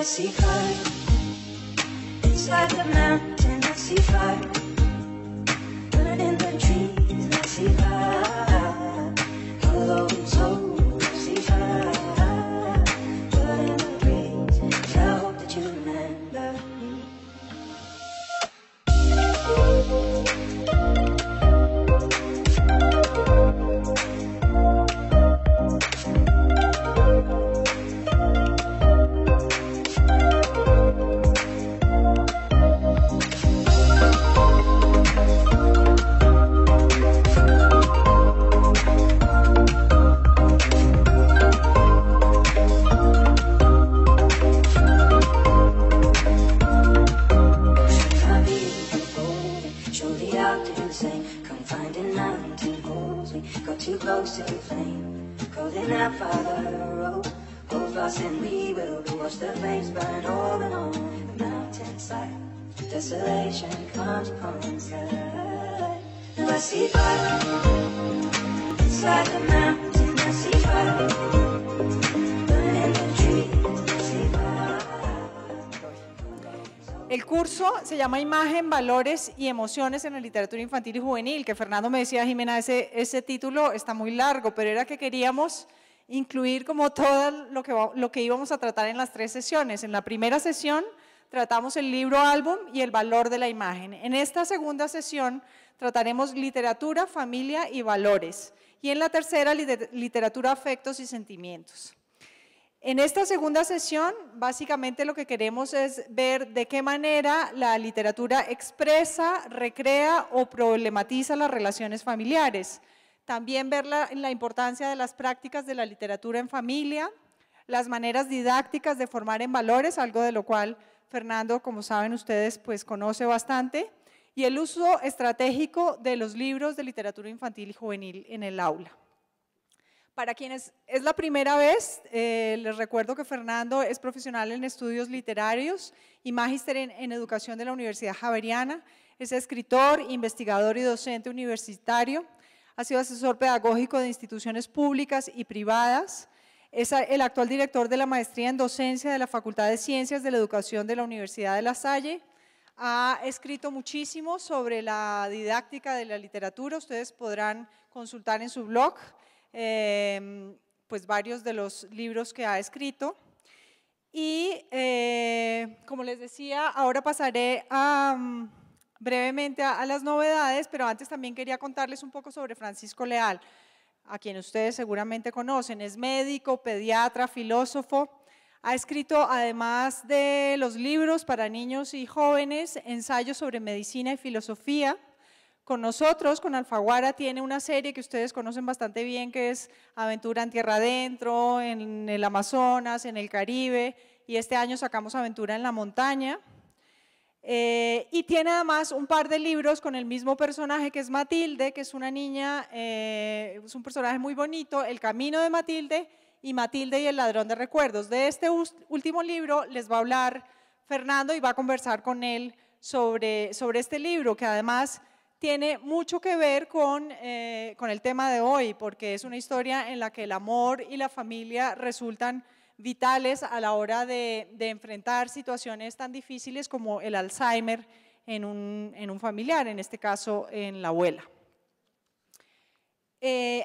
I see fire. Inside the mountain I see fire. Burning the trees I see fire. Hollow soul I see fire. Burning the breeze. I hope that you remember me. Too close to the flame, closing out by the road. Hold fast and we will watch the flames burn on and on. The mountainside, desolation comes upon the sky. Now I see fire, inside the mountain I see fire. Burning the trees, I see fire. El curso se llama Imagen, Valores y Emociones en la Literatura Infantil y Juvenil, que Fernando me decía, Jimena, ese título está muy largo, pero era que queríamos incluir como todo lo que íbamos a tratar en las 3 sesiones. En la primera sesión tratamos el libro álbum y el valor de la imagen. En esta segunda sesión trataremos literatura, familia y valores. Y en la tercera, literatura, afectos y sentimientos. En esta segunda sesión, básicamente lo que queremos es ver de qué manera la literatura expresa, recrea o problematiza las relaciones familiares. También ver la importancia de las prácticas de la literatura en familia, las maneras didácticas de formar en valores, algo de lo cual Fernando, como saben ustedes, pues conoce bastante, y el uso estratégico de los libros de literatura infantil y juvenil en el aula. Para quienes es la primera vez, les recuerdo que Fernando es profesional en estudios literarios y magíster en educación de la Universidad Javeriana, es escritor, investigador y docente universitario, ha sido asesor pedagógico de instituciones públicas y privadas, es el actual director de la maestría en docencia de la Facultad de Ciencias de la Educación de la Universidad de La Salle, ha escrito muchísimo sobre la didáctica de la literatura, ustedes podrán consultar en su blog, pues varios de los libros que ha escrito y como les decía, ahora pasaré brevemente a las novedades, pero antes también quería contarles un poco sobre Francisco Leal, a quien ustedes seguramente conocen, es médico, pediatra, filósofo, ha escrito además de los libros para niños y jóvenes, ensayos sobre medicina y filosofía. Con nosotros, con Alfaguara, tiene una serie que ustedes conocen bastante bien, que es Aventura en Tierra Adentro, en el Amazonas, en el Caribe, y este año sacamos Aventura en la Montaña. Y tiene además un par de libros con el mismo personaje, que es Matilde, que es una niña, es un personaje muy bonito, El Camino de Matilde y Matilde y el Ladrón de Recuerdos. De este último libro les va a hablar Fernando y va a conversar con él sobre este libro, que además tiene mucho que ver con el tema de hoy, porque es una historia en la que el amor y la familia resultan vitales a la hora de enfrentar situaciones tan difíciles como el Alzheimer en un familiar, en este caso en la abuela.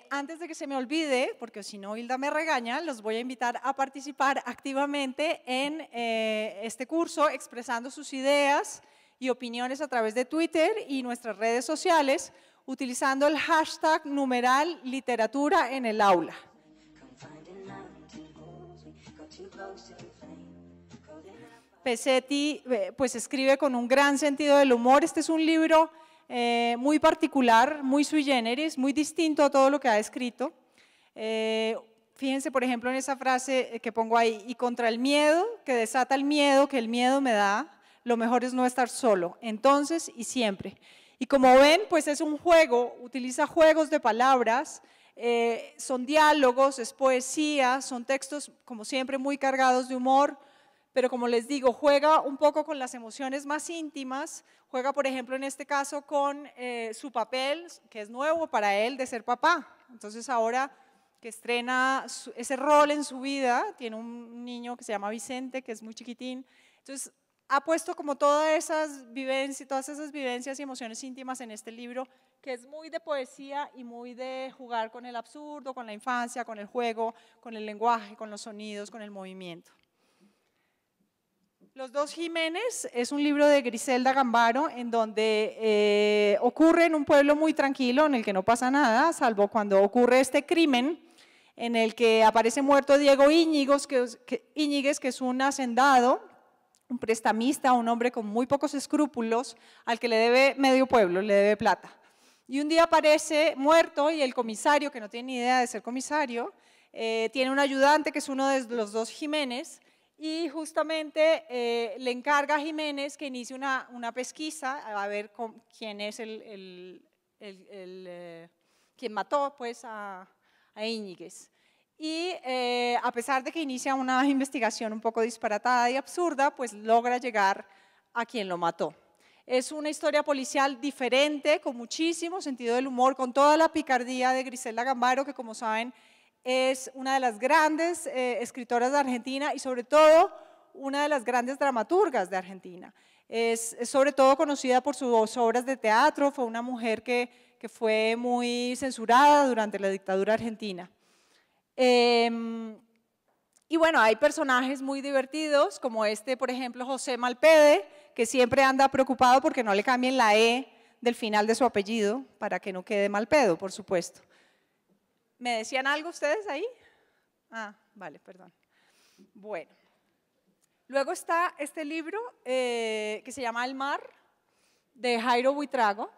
Antes de que se me olvide, porque si no Hilda me regaña, los voy a invitar a participar activamente en este curso, expresando sus ideas y opiniones a través de Twitter y nuestras redes sociales, utilizando el hashtag #literatura en el aula. Pesetti pues escribe con un gran sentido del humor. Este es un libro muy particular, muy sui generis, muy distinto a todo lo que ha escrito. Fíjense por ejemplo en esa frase que pongo ahí, y contra el miedo que desata el miedo que el miedo me da, lo mejor es no estar solo, entonces y siempre. Y como ven, pues es un juego, utiliza juegos de palabras, son diálogos, es poesía, son textos como siempre muy cargados de humor, pero como les digo, juega un poco con las emociones más íntimas, juega por ejemplo en este caso con su papel, que es nuevo para él, de ser papá. Entonces ahora que estrena ese rol en su vida. Tiene un niño que se llama Vicente, que es muy chiquitín. Entonces, ha puesto como todas esas vivencias y emociones íntimas en este libro, que es muy de poesía y muy de jugar con el absurdo, con la infancia, con el juego, con el lenguaje, con los sonidos, con el movimiento. Los dos Jiménez es un libro de Griselda Gambaro en donde ocurre en un pueblo muy tranquilo en el que no pasa nada, salvo cuando ocurre este crimen en el que aparece muerto Diego Íñiguez, que es un hacendado, un prestamista, un hombre con muy pocos escrúpulos, al que le debe medio pueblo, le debe plata. Y un día aparece muerto y el comisario, que no tiene ni idea de ser comisario, tiene un ayudante que es uno de los dos Jiménez, y justamente le encarga a Jiménez que inicie una pesquisa a ver quién es quien mató pues, a Íñiguez. Y a pesar de que inicia una investigación un poco disparatada y absurda, pues logra llegar a quien lo mató. Es una historia policial diferente, con muchísimo sentido del humor, con toda la picardía de Griselda Gambaro, que como saben es una de las grandes escritoras de Argentina y sobre todo una de las grandes dramaturgas de Argentina. Es sobre todo conocida por sus obras de teatro, fue una mujer que fue muy censurada durante la dictadura argentina. Y bueno, hay personajes muy divertidos, como este, por ejemplo, José Malpede, que siempre anda preocupado porque no le cambien la E del final de su apellido, para que no quede Malpedo, por supuesto. ¿Me decían algo ustedes ahí? Ah, vale, perdón. Bueno, luego está este libro que se llama El mar, de Jairo Buitrago,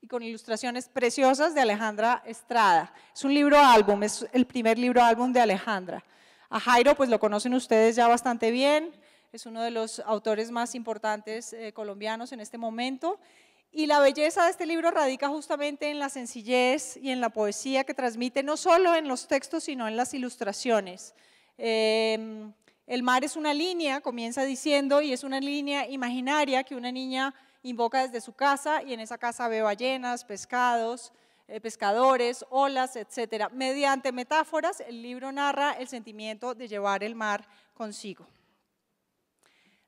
y con ilustraciones preciosas de Alejandra Estrada. Es un libro álbum, es el primer libro álbum de Alejandra. A Jairo pues lo conocen ustedes ya bastante bien, es uno de los autores más importantes colombianos en este momento. Y la belleza de este libro radica justamente en la sencillez y en la poesía que transmite, no solo en los textos, sino en las ilustraciones. El mar es una línea, comienza diciendo, y es una línea imaginaria que una niña invoca desde su casa, y en esa casa ve ballenas, pescados, pescadores, olas, etc. Mediante metáforas, el libro narra el sentimiento de llevar el mar consigo.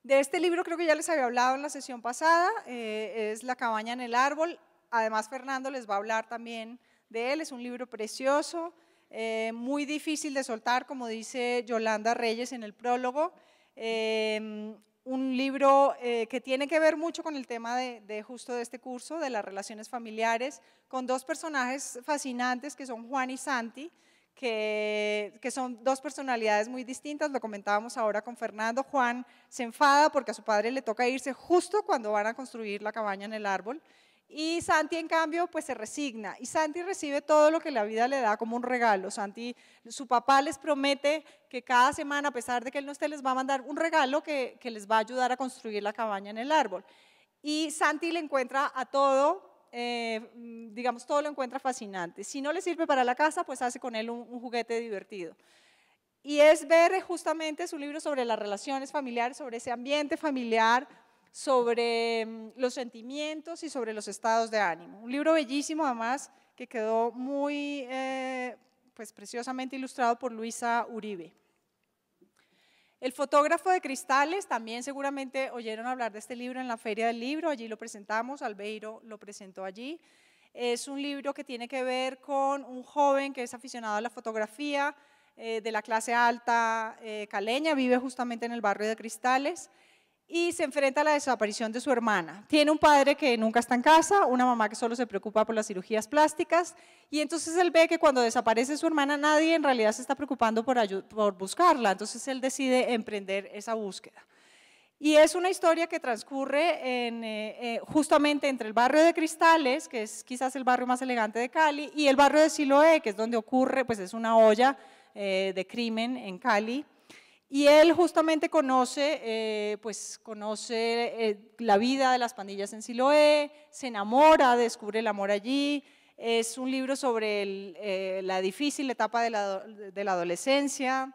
De este libro creo que ya les había hablado en la sesión pasada, es La cabaña en el árbol. Además Fernando les va a hablar también de él, es un libro precioso, muy difícil de soltar, como dice Yolanda Reyes en el prólogo. Un libro que tiene que ver mucho con el tema justo de este curso, de las relaciones familiares, con dos personajes fascinantes que son Juan y Santi, que son dos personalidades muy distintas, lo comentábamos ahora con Fernando. Juan se enfada porque a su padre le toca irse justo cuando van a construir la cabaña en el árbol, y Santi en cambio pues se resigna, y Santi recibe todo lo que la vida le da como un regalo. Su papá les promete que cada semana, a pesar de que él no esté, les va a mandar un regalo que les va a ayudar a construir la cabaña en el árbol, y Santi le encuentra a todo, digamos, todo lo encuentra fascinante. Si no le sirve para la casa, pues hace con él un juguete divertido. Y es ver justamente, es un libro sobre las relaciones familiares, sobre ese ambiente familiar, sobre los sentimientos y sobre los estados de ánimo. Un libro bellísimo además, que quedó muy pues, preciosamente ilustrado por Luisa Uribe. El fotógrafo de cristales, también seguramente oyeron hablar de este libro en la Feria del Libro, allí lo presentamos, Albeiro lo presentó allí. Es un libro que tiene que ver con un joven que es aficionado a la fotografía, de la clase alta caleña, vive justamente en el barrio de Cristales, y se enfrenta a la desaparición de su hermana. Tiene un padre que nunca está en casa, una mamá que solo se preocupa por las cirugías plásticas, y entonces él ve que cuando desaparece su hermana nadie en realidad se está preocupando por buscarla, entonces él decide emprender esa búsqueda. Y es una historia que transcurre justamente entre el barrio de Cristales, que es quizás el barrio más elegante de Cali, y el barrio de Siloé, que es donde ocurre, pues es una olla de crimen en Cali. Y él justamente conoce la vida de las pandillas en Siloé, se enamora, descubre el amor allí. Es un libro sobre la difícil etapa de la adolescencia,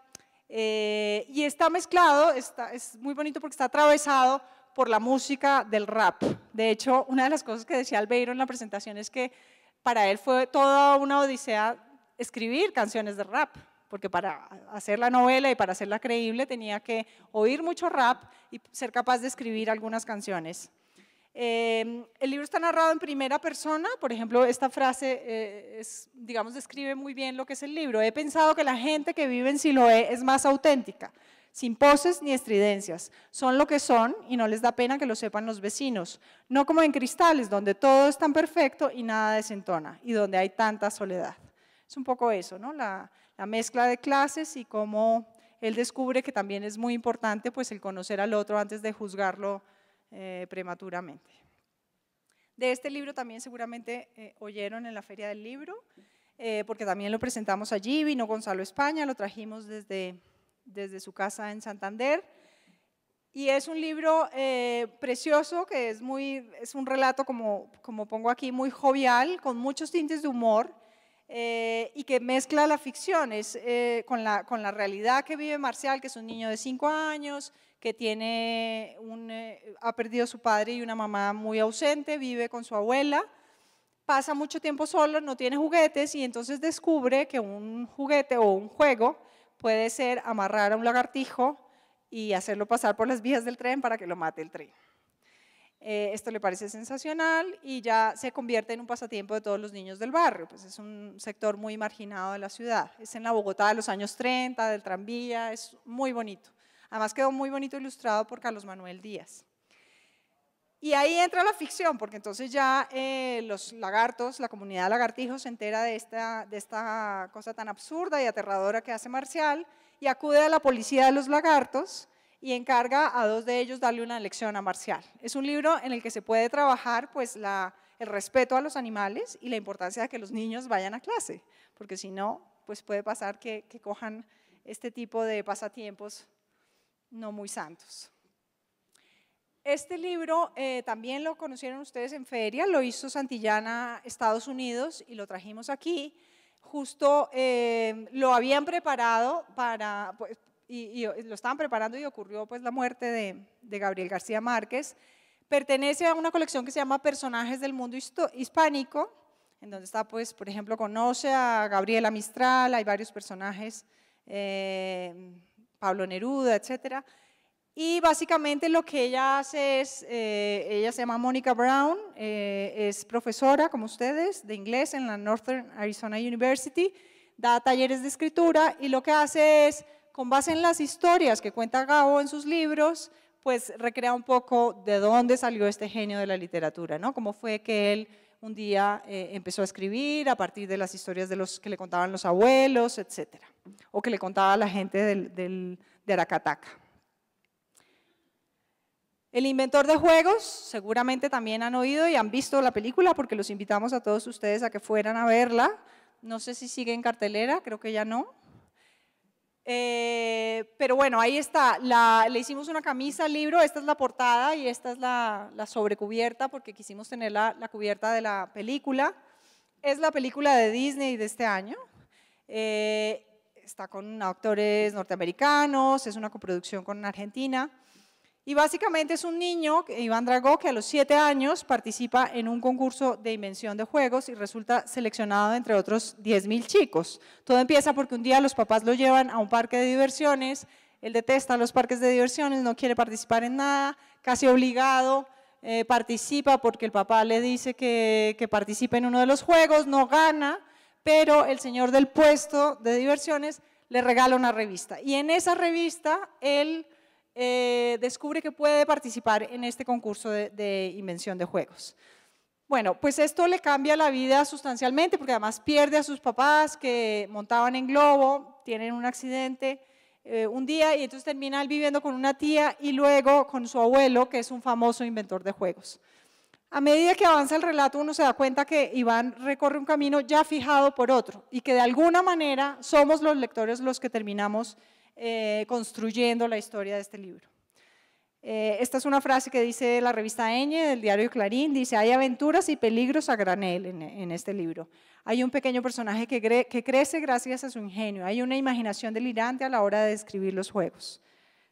y está mezclado, es muy bonito porque está atravesado por la música del rap. De hecho, una de las cosas que decía Albeiro en la presentación es que para él fue toda una odisea escribir canciones de rap, porque para hacer la novela y para hacerla creíble tenía que oír mucho rap y ser capaz de escribir algunas canciones. El libro está narrado en primera persona, por ejemplo, esta frase digamos, describe muy bien lo que es el libro. He pensado que la gente que vive en Siloé es más auténtica, sin poses ni estridencias. Son lo que son y no les da pena que lo sepan los vecinos. No como en Cristales, donde todo es tan perfecto y nada desentona, y donde hay tanta soledad. Es un poco eso, ¿no? La mezcla de clases y cómo él descubre que también es muy importante pues, el conocer al otro antes de juzgarlo prematuramente. De este libro también seguramente oyeron en la Feria del Libro, porque también lo presentamos allí, vino Gonzalo España, lo trajimos desde su casa en Santander, y es un libro precioso, que es un relato, como pongo aquí, muy jovial, con muchos tintes de humor, y que mezcla la ficción con la realidad que vive Marcial, que es un niño de 5 años, que ha perdido a su padre y una mamá muy ausente, vive con su abuela, pasa mucho tiempo solo, no tiene juguetes y entonces descubre que un juguete o un juego puede ser amarrar a un lagartijo y hacerlo pasar por las vías del tren para que lo mate el tren. Esto le parece sensacional y ya se convierte en un pasatiempo de todos los niños del barrio, pues es un sector muy marginado de la ciudad. Es en la Bogotá de los años 30, del tranvía, es muy bonito. Además quedó muy bonito ilustrado por Carlos Manuel Díaz. Y ahí entra la ficción, porque entonces ya los lagartos, la comunidad de lagartijos se entera de esta cosa tan absurda y aterradora que hace Marcial y acude a la policía de los lagartos y encarga a 2 de ellos darle una lección a Marcial. Es un libro en el que se puede trabajar pues, el respeto a los animales y la importancia de que los niños vayan a clase, porque si no, pues puede pasar que cojan este tipo de pasatiempos no muy santos. Este libro también lo conocieron ustedes en feria, lo hizo Santillana, Estados Unidos, y lo trajimos aquí. Justo lo habían preparado y lo estaban preparando y ocurrió pues la muerte de Gabriel García Márquez. Pertenece a una colección que se llama Personajes del Mundo Hispánico, en donde está, pues, por ejemplo, conoce a Gabriela Mistral, hay varios personajes, Pablo Neruda, etcétera. Y básicamente lo que ella hace ella se llama Mónica Brown, es profesora, como ustedes, de inglés en la Northern Arizona University, da talleres de escritura y lo que hace es, con base en las historias que cuenta Gabo en sus libros, pues recrea un poco de dónde salió este genio de la literatura, ¿no? Cómo fue que él un día empezó a escribir a partir de las historias que le contaban los abuelos, etcétera, o que le contaba la gente de Aracataca. El inventor de juegos, seguramente también han oído y han visto la película porque los invitamos a todos ustedes a que fueran a verla. No sé si sigue en cartelera, creo que ya no. Pero bueno, ahí está, le hicimos una camisa al libro, esta es la portada y esta es la sobrecubierta porque quisimos tener la cubierta de la película. Es la película de Disney de este año. Está con actores norteamericanos, es una coproducción con Argentina. Y básicamente es un niño, Iván Dragó, que a los 7 años participa en un concurso de invención de juegos y resulta seleccionado entre otros 10.000 chicos. Todo empieza porque un día los papás lo llevan a un parque de diversiones, él detesta los parques de diversiones, no quiere participar en nada, casi obligado, participa porque el papá le dice que participe en uno de los juegos, no gana, pero el señor del puesto de diversiones le regala una revista. Y en esa revista él descubre que puede participar en este concurso de invención de juegos. Bueno, pues esto le cambia la vida sustancialmente porque además pierde a sus papás que montaban en globo, tienen un accidente un día y entonces termina él viviendo con una tía y luego con su abuelo que es un famoso inventor de juegos. A medida que avanza el relato uno se da cuenta que Iván recorre un camino ya fijado por otro y que de alguna manera somos los lectores los que terminamos construyendo la historia de este libro. Esta es una frase que dice la revista Eñe del diario Clarín, dice: hay aventuras y peligros a granel en este libro. Hay un pequeño personaje que crece gracias a su ingenio, hay una imaginación delirante a la hora de describir los juegos.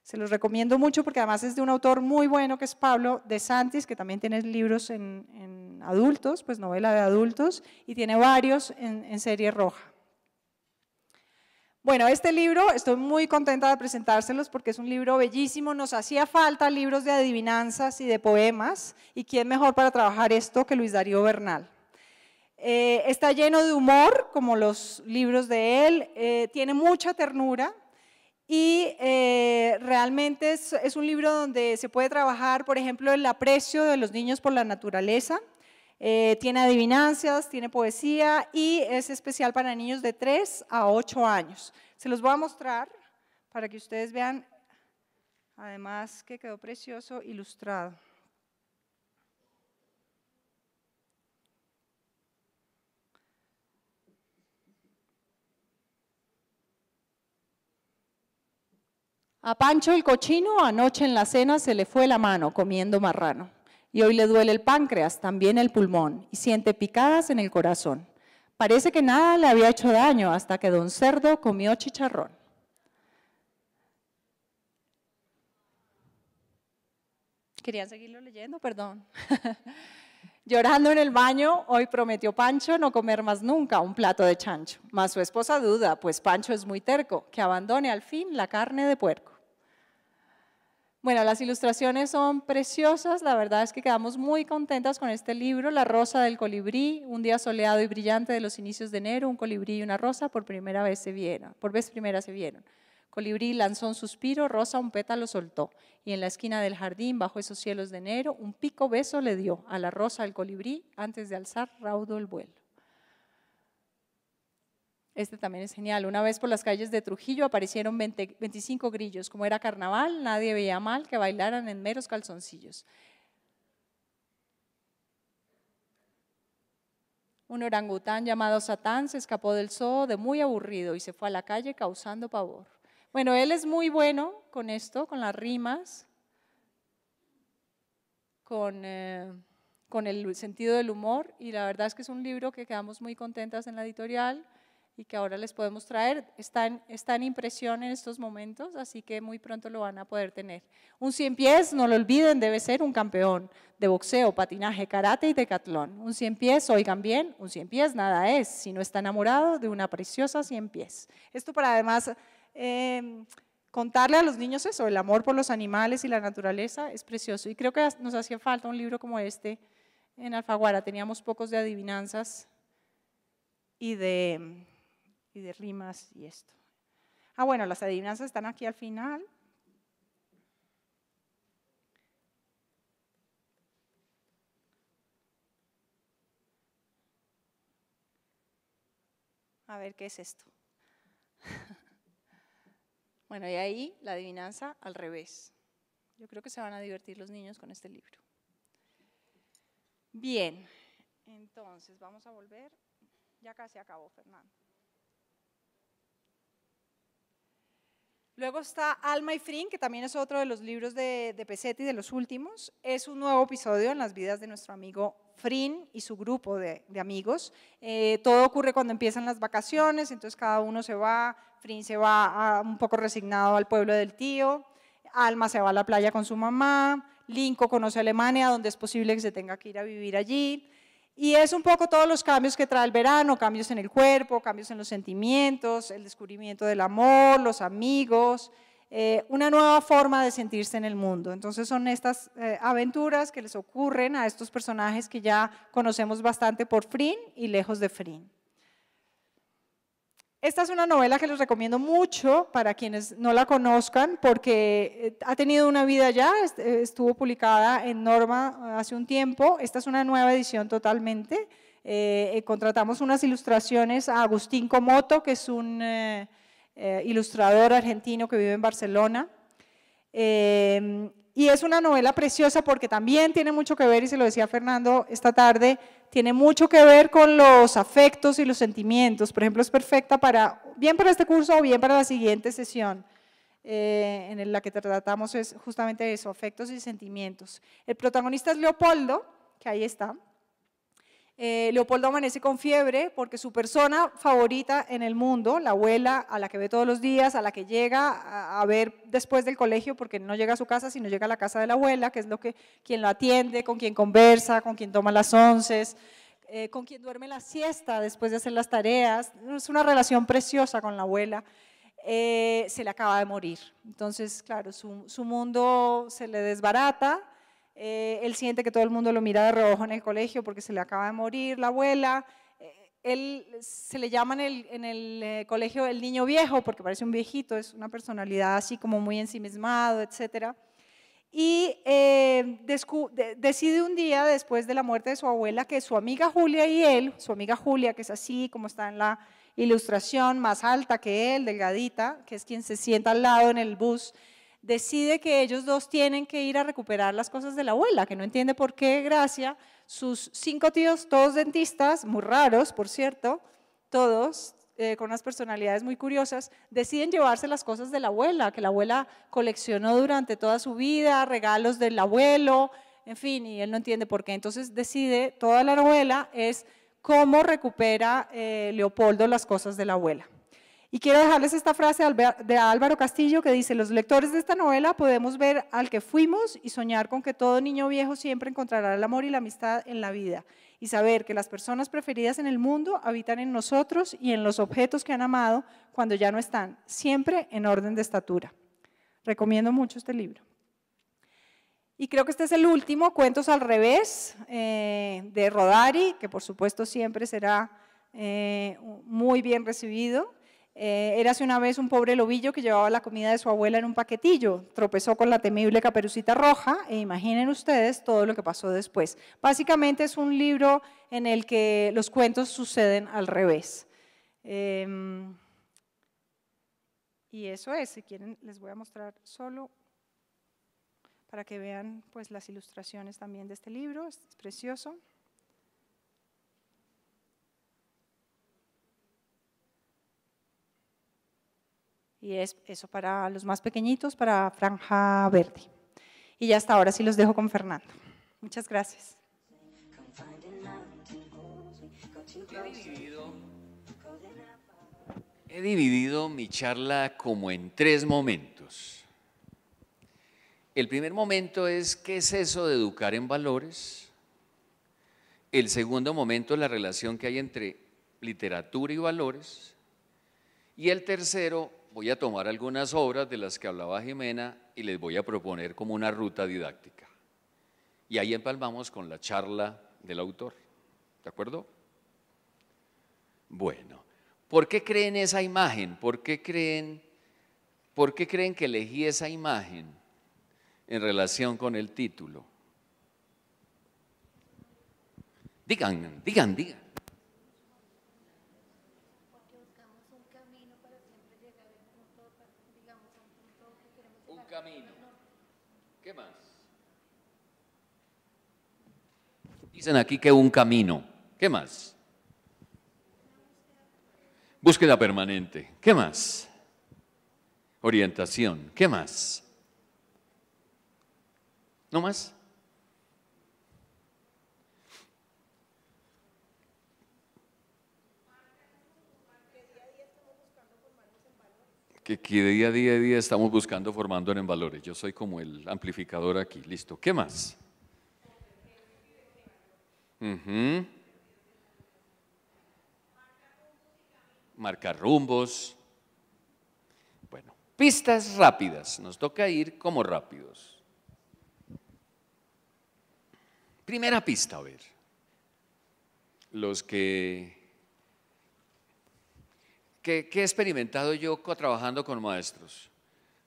Se los recomiendo mucho porque además es de un autor muy bueno que es Pablo de Santis, que también tiene libros en adultos, pues novela de adultos, y tiene varios en serie roja. Bueno, este libro estoy muy contenta de presentárselos porque es un libro bellísimo, nos hacía falta libros de adivinanzas y de poemas, y quién mejor para trabajar esto que Luis Darío Bernal. Está lleno de humor, como los libros de él, tiene mucha ternura y realmente es un libro donde se puede trabajar, por ejemplo, el aprecio de los niños por la naturaleza. Tiene adivinanzas, tiene poesía y es especial para niños de 3 a 8 años. Se los voy a mostrar para que ustedes vean, además que quedó precioso ilustrado. A Pancho el cochino anoche en la cena se le fue la mano comiendo marrano. Y hoy le duele el páncreas, también el pulmón, y siente picadas en el corazón. Parece que nada le había hecho daño hasta que don Cerdo comió chicharrón. ¿Querían seguirlo leyendo? Perdón. Llorando en el baño, hoy prometió Pancho no comer más nunca un plato de chancho. Mas su esposa duda, pues Pancho es muy terco, que abandone al fin la carne de puerco. Bueno, las ilustraciones son preciosas, la verdad es que quedamos muy contentas con este libro, La rosa del colibrí, un día soleado y brillante de los inicios de enero, un colibrí y una rosa por vez primera se vieron. Colibrí lanzó un suspiro, rosa un pétalo soltó, y en la esquina del jardín, bajo esos cielos de enero, un pico beso le dio a la rosa al colibrí antes de alzar raudo el vuelo. Este también es genial. Una vez por las calles de Trujillo aparecieron 25 grillos. Como era carnaval, nadie veía mal que bailaran en meros calzoncillos. Un orangután llamado Satán se escapó del zoo de muy aburrido y se fue a la calle causando pavor. Bueno, él es muy bueno con esto, con las rimas, con el sentido del humor, y la verdad es que es un libro que quedamos muy contentas en la editorial y que ahora les podemos traer. Está en impresión en estos momentos, así que muy pronto lo van a poder tener. Un 100 pies, no lo olviden, debe ser un campeón de boxeo, patinaje, karate y decatlón. Un 100 pies, oigan bien, un 100 pies nada es, si no está enamorado de una preciosa 100 pies. Esto para además contarle a los niños eso, el amor por los animales y la naturaleza es precioso. Y creo que nos hacía falta un libro como este en Alfaguara. Teníamos pocos de adivinanzas y de rimas y esto. Bueno, las adivinanzas están aquí al final. A ver, ¿qué es esto? Bueno, y ahí la adivinanza al revés. Yo creo que se van a divertir los niños con este libro. Bien, entonces vamos a volver. Ya casi acabó, Fernando. Luego está Alma y Frin, que también es otro de los libros de Pesetti, de los últimos. Es un nuevo episodio en las vidas de nuestro amigo Frin y su grupo de amigos. Todo ocurre cuando empiezan las vacaciones, entonces cada uno se va. Frin se va un poco resignado al pueblo del tío, Alma se va a la playa con su mamá, Linko conoce Alemania, donde es posible que se tenga que ir a vivir allí. Y es un poco todos los cambios que trae el verano, cambios en el cuerpo, cambios en los sentimientos, el descubrimiento del amor, los amigos, una nueva forma de sentirse en el mundo. Entonces son estas aventuras que les ocurren a estos personajes que ya conocemos bastante por Frin y lejos de Frin. Esta es una novela que les recomiendo mucho para quienes no la conozcan porque ha tenido una vida ya, estuvo publicada en Norma hace un tiempo. Esta es una nueva edición totalmente. Contratamos unas ilustraciones a Agustín Comoto, que es un ilustrador argentino que vive en Barcelona. Y es una novela preciosa porque también tiene mucho que ver, y se lo decía Fernando esta tarde, tiene mucho que ver con los afectos y los sentimientos. Por ejemplo, es perfecta bien para este curso o bien para la siguiente sesión, en la que tratamos es justamente eso, afectos y sentimientos. El protagonista es Leopoldo, que ahí está. Leopoldo amanece con fiebre porque su persona favorita en el mundo, la abuela a la que ve todos los días, a la que llega a ver después del colegio, porque no llega a su casa, sino llega a la casa de la abuela, que es quien lo atiende, con quien conversa, con quien toma las onces, con quien duerme la siesta después de hacer las tareas. Es una relación preciosa con la abuela. se le acaba de morir. Entonces, claro, su mundo se le desbarata, él siente que todo el mundo lo mira de reojo en el colegio porque se le acaba de morir la abuela, él se le llama en el colegio el niño viejo porque parece un viejito, es una personalidad así como muy ensimismado, etcétera. Y decide un día después de la muerte de su abuela que su amiga Julia y él, su amiga Julia, que es así como está en la ilustración, más alta que él, delgadita, que es quien se sienta al lado en el bus, decide que ellos dos tienen que ir a recuperar las cosas de la abuela, que no entiende por qué Gracia, sus 5 tíos, todos dentistas, muy raros, por cierto, todos, con unas personalidades muy curiosas, deciden llevarse las cosas de la abuela, que la abuela coleccionó durante toda su vida, regalos del abuelo, en fin, y él no entiende por qué. Entonces decide, toda la novela es cómo recupera Leopoldo las cosas de la abuela. Y quiero dejarles esta frase de Álvaro Castillo que dice: los lectores de esta novela podemos ver al que fuimos y soñar con que todo niño viejo siempre encontrará el amor y la amistad en la vida, y saber que las personas preferidas en el mundo habitan en nosotros y en los objetos que han amado cuando ya no están, siempre en orden de estatura. Recomiendo mucho este libro. Y creo que este es el último, Cuentos al revés, de Rodari, que por supuesto siempre será muy bien recibido. Érase una vez un pobre lobillo que llevaba la comida de su abuela en un paquetillo, tropezó con la temible Caperucita Roja e imaginen ustedes todo lo que pasó después. Básicamente es un libro en el que los cuentos suceden al revés. Y eso es, si quieren les voy a mostrar solo para que vean pues las ilustraciones también de este libro, es precioso. Y es eso para los más pequeñitos, para franja verde. Y ya hasta ahora sí los dejo con Fernando. Muchas gracias. He dividido mi charla como en 3 momentos. El primer momento es ¿qué es eso de educar en valores? El segundo momento es la relación que hay entre literatura y valores. Y el tercero, voy a tomar algunas obras de las que hablaba Jimena y les voy a proponer como una ruta didáctica. Y ahí empalmamos con la charla del autor. ¿De acuerdo? Bueno, ¿por qué creen esa imagen? ¿Por qué creen que elegí esa imagen en relación con el título? Digan. Un camino. ¿Qué más? Dicen aquí que un camino. ¿Qué más? Búsqueda permanente. ¿Qué más? Orientación. ¿Qué más? ¿No más? Que día a día estamos buscando formando en valores. Yo soy como el amplificador aquí. Listo. ¿Qué más? Marcar rumbos. Bueno, pistas rápidas. Nos toca ir como rápidos. Primera pista, a ver. Los ¿Qué he experimentado yo trabajando con maestros?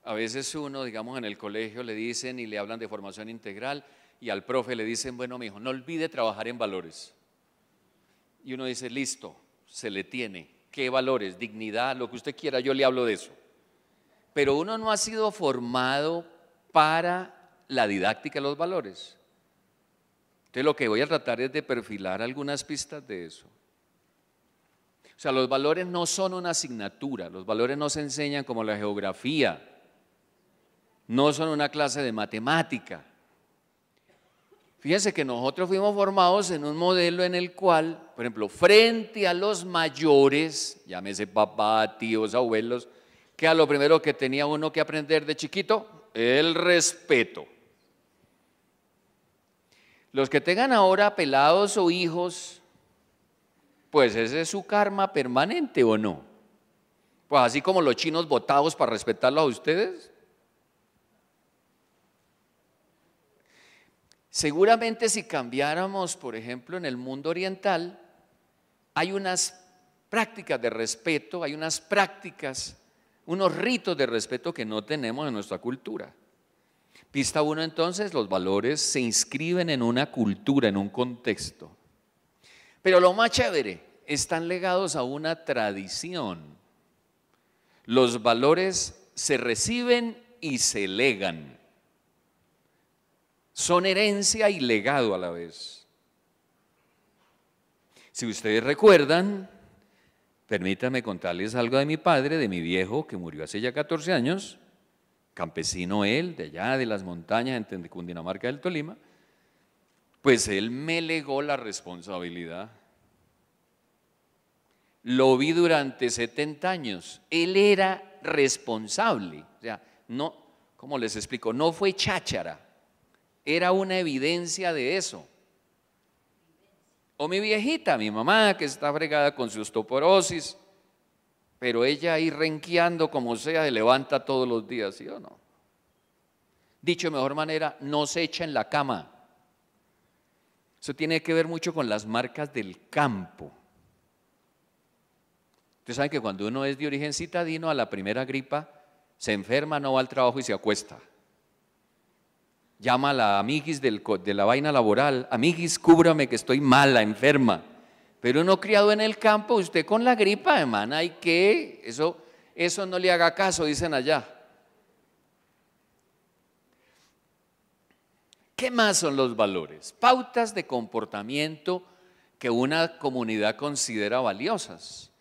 A veces uno, digamos, en el colegio le dicen y le hablan de formación integral y al profe le dicen, bueno, mijo, no olvide trabajar en valores. Y uno dice, listo, se le tiene. ¿Qué valores? Dignidad, lo que usted quiera, yo le hablo de eso. Pero uno no ha sido formado para la didáctica de los valores. Entonces lo que voy a tratar es de perfilar algunas pistas de eso. O sea, los valores no son una asignatura, los valores no se enseñan como la geografía, no son una clase de matemática. Fíjense que nosotros fuimos formados en un modelo en el cual, por ejemplo, frente a los mayores, llámese papá, tíos, abuelos, que a lo primero que tenía uno que aprender de chiquito, el respeto. Los que tengan ahora pelados o hijos, pues ese es su karma permanente, ¿o no? Pues así como los chinos botados para respetarlos a ustedes. Seguramente si cambiáramos, por ejemplo, en el mundo oriental, hay unas prácticas de respeto, hay unas prácticas, unos ritos de respeto que no tenemos en nuestra cultura. Pista 1 entonces, los valores se inscriben en una cultura, en un contexto. Pero lo más chévere, están legados a una tradición. Los valores se reciben y se legan. Son herencia y legado a la vez. Si ustedes recuerdan, permítanme contarles algo de mi padre, de mi viejo, que murió hace ya 14 años, campesino él, de allá de las montañas de Cundinamarca del Tolima. Pues él me legó la responsabilidad. Lo vi durante 70 años. Él era responsable. O sea, no, ¿cómo les explico? No fue cháchara. Era una evidencia de eso. O mi viejita, mi mamá, que está fregada con su osteoporosis, pero ella ahí renqueando como sea, se levanta todos los días, ¿sí o no? Dicho de mejor manera, no se echa en la cama. Eso tiene que ver mucho con las marcas del campo. Ustedes saben que cuando uno es de origen citadino, a la primera gripa se enferma, no va al trabajo y se acuesta. Llama a la amiguis de la vaina laboral, amiguis, cúbrame que estoy mala, enferma. Pero uno criado en el campo, usted con la gripa, hermana, ¿y qué? Eso no le haga caso, dicen allá. ¿Qué más son los valores? Pautas de comportamiento que una comunidad considera valiosas.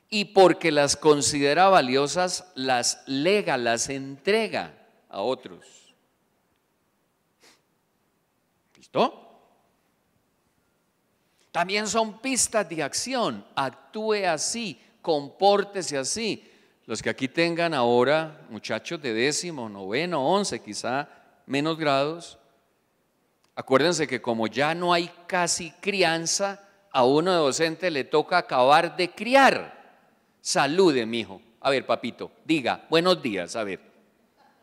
Y porque las considera valiosas, las lega, las entrega a otros. ¿Listo? También son pistas de acción. Actúe así, compórtese así. Los que aquí tengan ahora muchachos de 10º, 9º, 11, quizá menos grados, acuérdense que como ya no hay casi crianza, a uno de docente le toca acabar de criar. Salude, mijo. A ver, papito, diga, buenos días, a ver.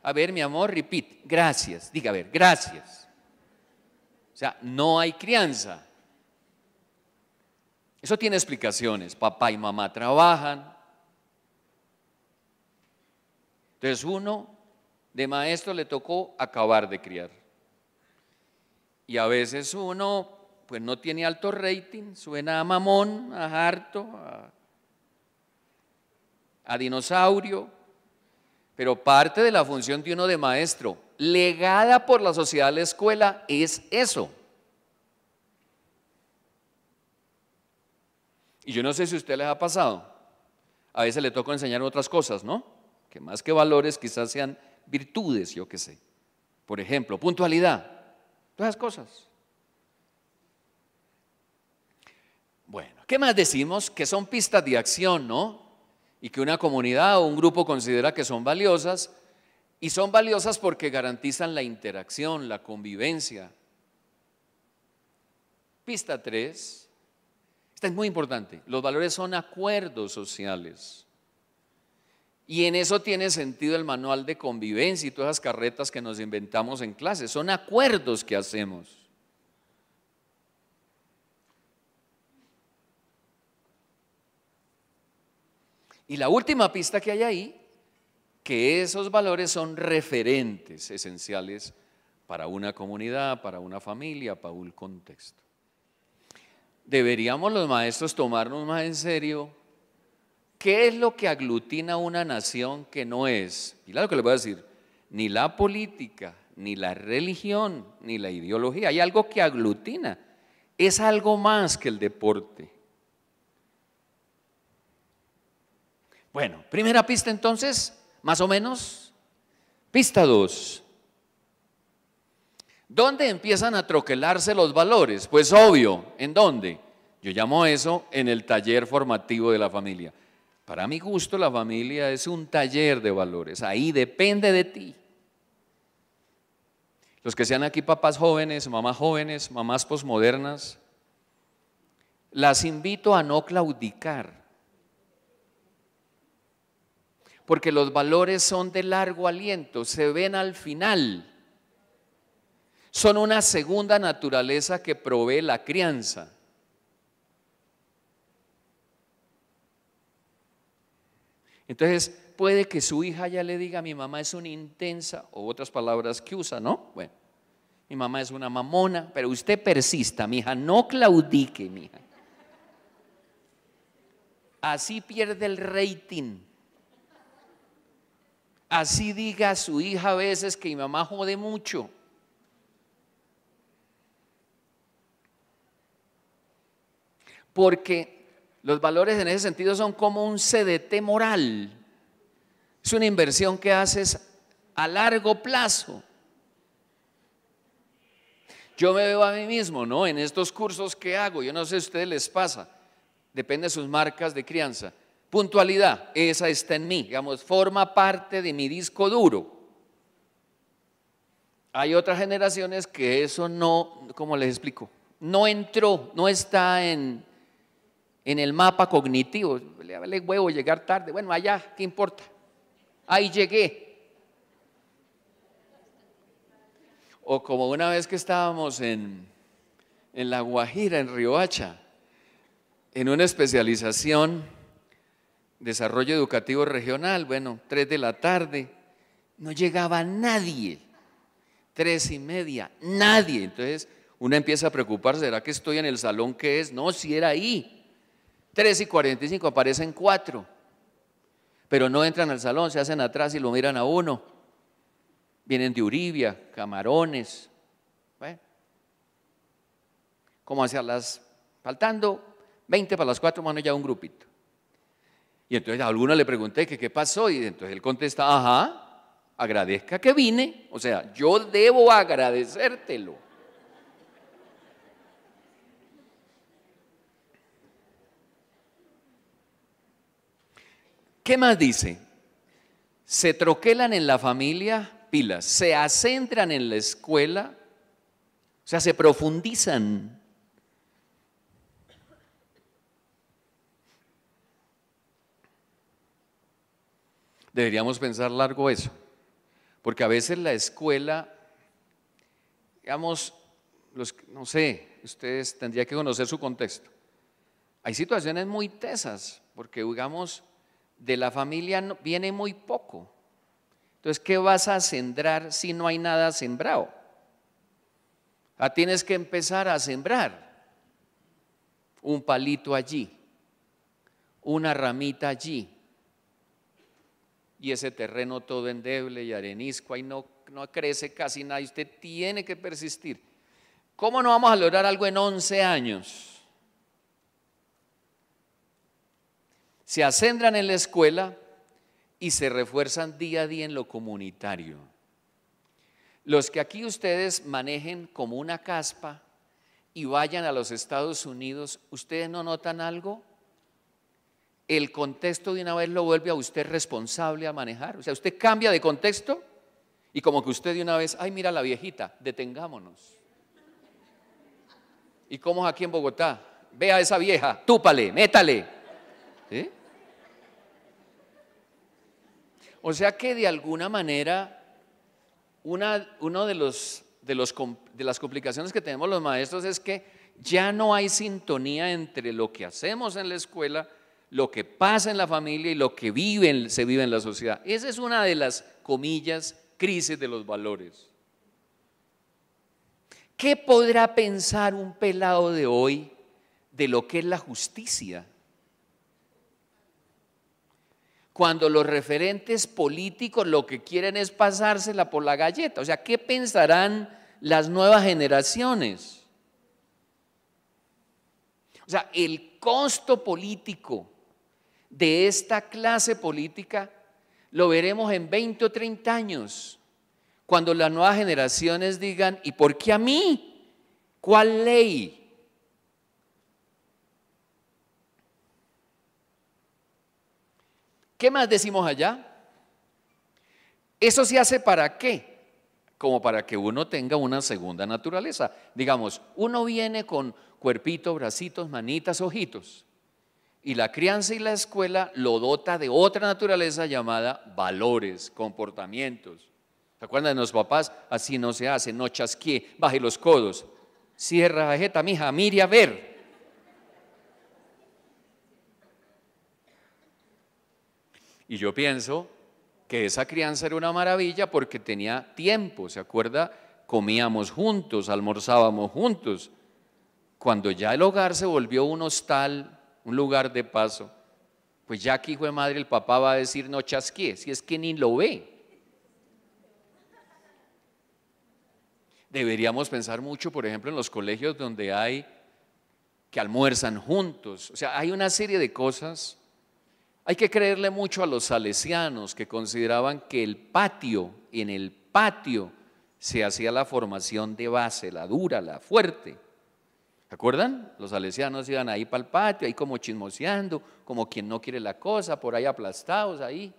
A ver, mi amor, repeat, gracias. Diga, a ver, gracias. O sea, no hay crianza. Eso tiene explicaciones. Papá y mamá trabajan. Entonces uno de maestro le tocó acabar de criar. Y a veces uno pues no tiene alto rating, suena a mamón, a harto, a dinosaurio, pero parte de la función de uno de maestro, legada por la sociedad de la escuela, es eso. Y yo no sé si a usted les ha pasado, a veces le toca enseñar otras cosas, ¿no? Que más que valores quizás sean virtudes, yo qué sé. Por ejemplo, puntualidad, todas esas cosas. Bueno, ¿qué más decimos? Que son pistas de acción, ¿no? Y que una comunidad o un grupo considera que son valiosas, y son valiosas porque garantizan la interacción, la convivencia. Pista 3, esta es muy importante, los valores son acuerdos sociales. Y en eso tiene sentido el manual de convivencia y todas esas carretas que nos inventamos en clase, son acuerdos que hacemos. Y la última pista que hay ahí, que esos valores son referentes esenciales para una comunidad, para una familia, para un contexto. Deberíamos los maestros tomarnos más en serio qué es lo que aglutina una nación que no es, y lo que les voy a decir, ni la política, ni la religión, ni la ideología. Hay algo que aglutina, es algo más que el deporte. Bueno, primera pista entonces, más o menos. Pista 2. ¿Dónde empiezan a troquelarse los valores? Pues obvio, ¿en dónde? Yo llamo eso en el taller formativo de la familia. Para mi gusto, la familia es un taller de valores, ahí depende de ti. Los que sean aquí papás jóvenes, mamás posmodernas, las invito a no claudicar. porque los valores son de largo aliento, se ven al final. Son una segunda naturaleza que provee la crianza. Entonces, puede que su hija ya le diga, mi mamá es una intensa, o otras palabras que usa, ¿no? Bueno, mi mamá es una mamona, pero usted persista, mija, no claudique, mija. Así pierde el rating. Así diga a su hija a veces que mi mamá jode mucho. Porque los valores en ese sentido son como un CDT moral. Es una inversión que haces a largo plazo. Yo me veo a mí mismo, ¿no? En estos cursos que hago, yo no sé si a ustedes les pasa, depende de sus marcas de crianza. Puntualidad, esa está en mí, digamos, forma parte de mi disco duro. Hay otras generaciones que eso no, ¿cómo les explico? No entró, no está en el mapa cognitivo. Le vale huevo llegar tarde, bueno, allá, ¿qué importa? Ahí llegué. O como una vez que estábamos en La Guajira, en Riohacha, en una especialización, desarrollo educativo regional, bueno, 3 de la tarde, no llegaba nadie, 3:30, nadie. Entonces uno empieza a preocuparse, ¿será que estoy en el salón que es? No, si era ahí. 3:45 aparecen 4, pero no entran al salón, se hacen atrás y lo miran a uno. Vienen de Uribia, Camarones, bueno, como hacia faltando 20 para las 4, mano, ya un grupito. Y entonces a alguno le pregunté que qué pasó, y entonces él contesta, ajá, agradezca que vine, o sea, yo debo agradecértelo. ¿Qué más dice? Se troquelan en la familia, pilas, se acentran en la escuela, o sea, se profundizan. Deberíamos pensar largo eso, porque a veces la escuela, digamos, no sé, ustedes tendrían que conocer su contexto. Hay situaciones muy tesas, porque digamos, de la familia viene muy poco. Entonces, ¿qué vas a sembrar si no hay nada sembrado? Tienes que empezar a sembrar un palito allí, una ramita allí, y ese terreno todo endeble y arenisco, ahí no crece casi nada, y usted tiene que persistir. ¿Cómo no vamos a lograr algo en 11 años? Se acentran en la escuela y se refuerzan día a día en lo comunitario. Los que aquí ustedes manejen como una caspa y vayan a los Estados Unidos, ¿ustedes no notan algo? El contexto de una vez lo vuelve a usted responsable a manejar. O sea, usted cambia de contexto y como que usted de una vez, ay, mira la viejita, detengámonos. ¿Y cómo es aquí en Bogotá? Vea a esa vieja, túpale, métale. ¿Sí? O sea que de alguna manera una de las complicaciones que tenemos los maestros es que ya no hay sintonía entre lo que hacemos en la escuela, lo que pasa en la familia y lo que se vive en la sociedad. Esa es una de las, comillas, crisis de los valores. ¿Qué podrá pensar un pelado de hoy de lo que es la justicia? Cuando los referentes políticos lo que quieren es pasársela por la galleta. O sea, ¿qué pensarán las nuevas generaciones? O sea, el costo político de esta clase política lo veremos en 20 o 30 años, cuando las nuevas generaciones digan, ¿y por qué a mí? ¿Cuál ley? ¿Qué más decimos allá? ¿Eso se hace para qué? Como para que uno tenga una segunda naturaleza. Digamos, uno viene con cuerpito, bracitos, manitas, ojitos. Y la crianza y la escuela lo dota de otra naturaleza llamada valores, comportamientos. ¿Se acuerdan de los papás? Así no se hace, no chasquee, baje los codos. Cierra la jeta, mija, mire a ver. Y yo pienso que esa crianza era una maravilla porque tenía tiempo, ¿se acuerda? Comíamos juntos, almorzábamos juntos. Cuando ya el hogar se volvió un hostal, un lugar de paso, pues ya que hijo de madre el papá va a decir no chasquee, si es que ni lo ve. Deberíamos pensar mucho, por ejemplo, en los colegios donde hay que almuerzan juntos. O sea, hay una serie de cosas. Hay que creerle mucho a los salesianos que consideraban que en el patio se hacía la formación de base, la dura, la fuerte. ¿Se acuerdan? Los salesianos iban ahí para el patio, ahí como chismoseando, como quien no quiere la cosa, por ahí aplastados ahí.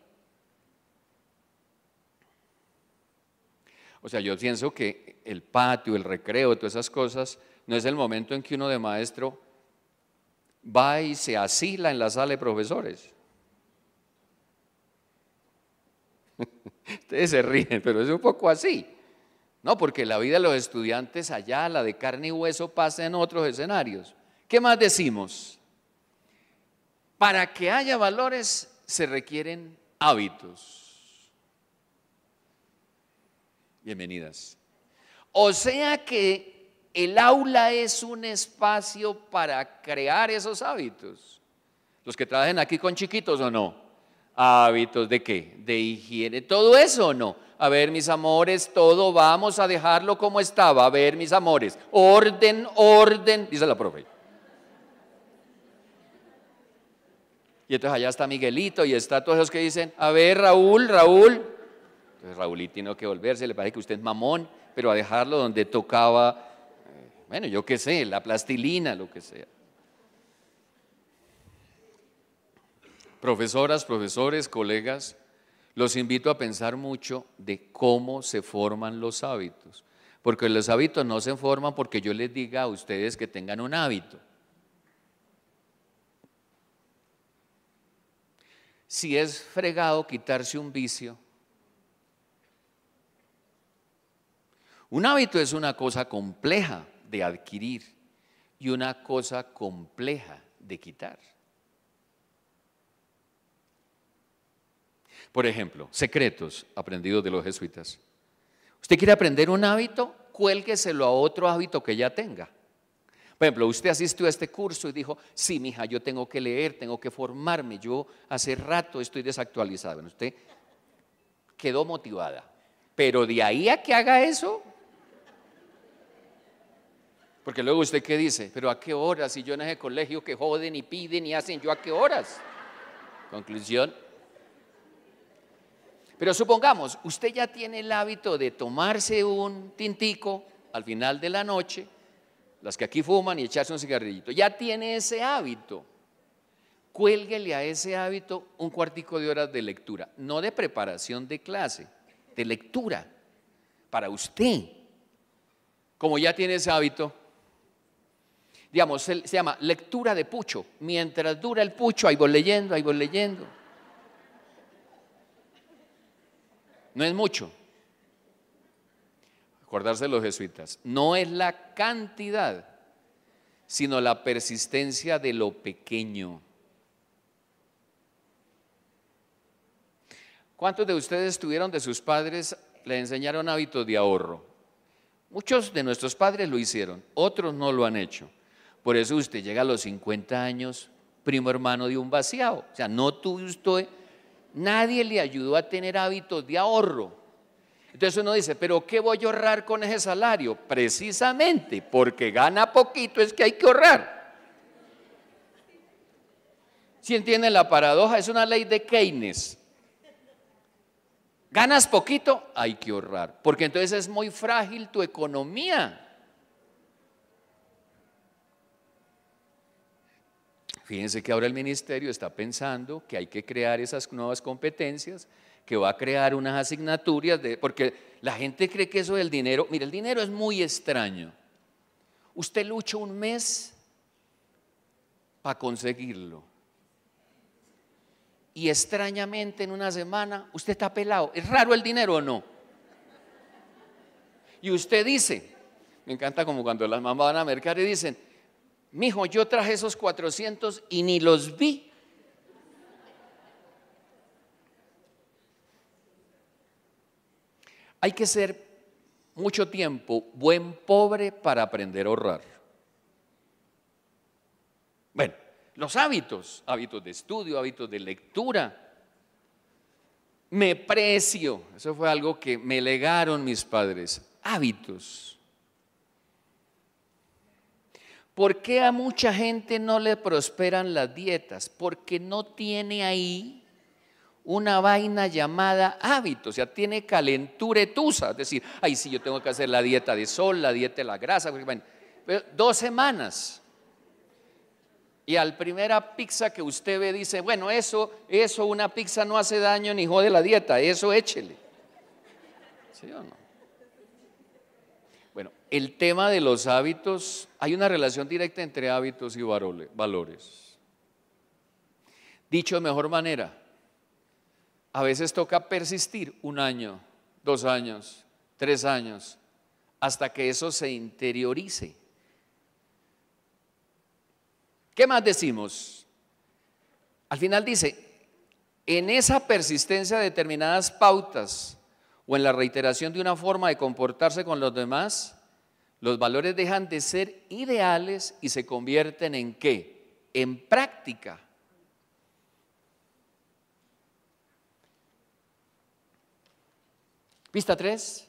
O sea, yo pienso que el patio, el recreo, todas esas cosas, no es el momento en que uno de maestro va y se asila en la sala de profesores. Ustedes se ríen, pero es un poco así. No, porque la vida de los estudiantes allá, la de carne y hueso, pasa en otros escenarios. ¿Qué más decimos? Para que haya valores se requieren hábitos. Bienvenidas. O sea que el aula es un espacio para crear esos hábitos. Los que trabajen aquí con chiquitos o no. ¿Hábitos de qué? De higiene, todo eso o no. A ver, mis amores, todo vamos a dejarlo como estaba. A ver, mis amores, orden, orden, dice la profe. Y entonces allá está Miguelito y está todos los que dicen, a ver, Raúl. Entonces Raúlito tiene que volverse, le parece que usted es mamón, pero a dejarlo donde tocaba, bueno, yo qué sé, la plastilina, lo que sea. Profesoras, profesores, colegas, los invito a pensar mucho de cómo se forman los hábitos, porque los hábitos no se forman porque yo les diga a ustedes que tengan un hábito. Si es fregado quitarse un vicio, un hábito es una cosa compleja de adquirir y una cosa compleja de quitar. Por ejemplo, secretos aprendidos de los jesuitas. Usted quiere aprender un hábito, cuélgueselo a otro hábito que ya tenga. Por ejemplo, usted asistió a este curso y dijo, sí, mija, yo tengo que leer, tengo que formarme, yo hace rato estoy desactualizado. Bueno, usted quedó motivada, pero de ahí a que haga eso, porque luego usted qué dice, pero a qué horas, si yo en ese colegio que joden y piden y hacen, yo a qué horas. Conclusión. Pero supongamos, usted ya tiene el hábito de tomarse un tintico al final de la noche, las que aquí fuman, y echarse un cigarrillito. Ya tiene ese hábito. Cuélguele a ese hábito un cuartico de horas de lectura, no de preparación de clase, de lectura, para usted. Como ya tiene ese hábito, digamos, se llama lectura de pucho. Mientras dura el pucho, ahí voy leyendo, ahí voy leyendo. No es mucho. Acordarse de los jesuitas. No es la cantidad, sino la persistencia de lo pequeño. ¿Cuántos de ustedes tuvieron de sus padres, le enseñaron hábitos de ahorro? Muchos de nuestros padres lo hicieron, otros no lo han hecho. Por eso usted llega a los 50 años, primo hermano de un vaciado. O sea, no tuvo usted, nadie le ayudó a tener hábitos de ahorro. Entonces uno dice, ¿pero qué voy a ahorrar con ese salario? Precisamente porque gana poquito es que hay que ahorrar. ¿Sí entienden la paradoja? Es una ley de Keynes. Ganas poquito, hay que ahorrar, porque entonces es muy frágil tu economía. Fíjense que ahora el ministerio está pensando que hay que crear esas nuevas competencias, que va a crear unas asignaturas, porque la gente cree que eso del dinero, mire, el dinero es muy extraño. Usted lucha un mes para conseguirlo y extrañamente en una semana usted está pelado. ¿Es raro el dinero o no? Y usted dice, me encanta como cuando las mamás van a mercar y dicen, mijo, yo traje esos 400 y ni los vi. Hay que ser mucho tiempo buen pobre para aprender a ahorrar. Bueno, los hábitos de estudio, hábitos de lectura. Me precio, eso fue algo que me legaron mis padres, hábitos. ¿Por qué a mucha gente no le prosperan las dietas? Porque no tiene ahí una vaina llamada hábito, o sea, tiene calenturetusa, es decir, ay, sí, yo tengo que hacer la dieta de sol, la dieta de la grasa, bueno, 2 semanas. Y al primera pizza que usted ve dice, bueno, eso, una pizza no hace daño ni jode la dieta, eso échele. ¿Sí o no? Bueno, el tema de los hábitos, hay una relación directa entre hábitos y valores. Dicho de mejor manera, a veces toca persistir 1 año, 2 años, 3 años, hasta que eso se interiorice. ¿Qué más decimos? Al final dice, en esa persistencia de determinadas pautas o en la reiteración de una forma de comportarse con los demás, los valores dejan de ser ideales y se convierten ¿en qué? En práctica. Pista 3.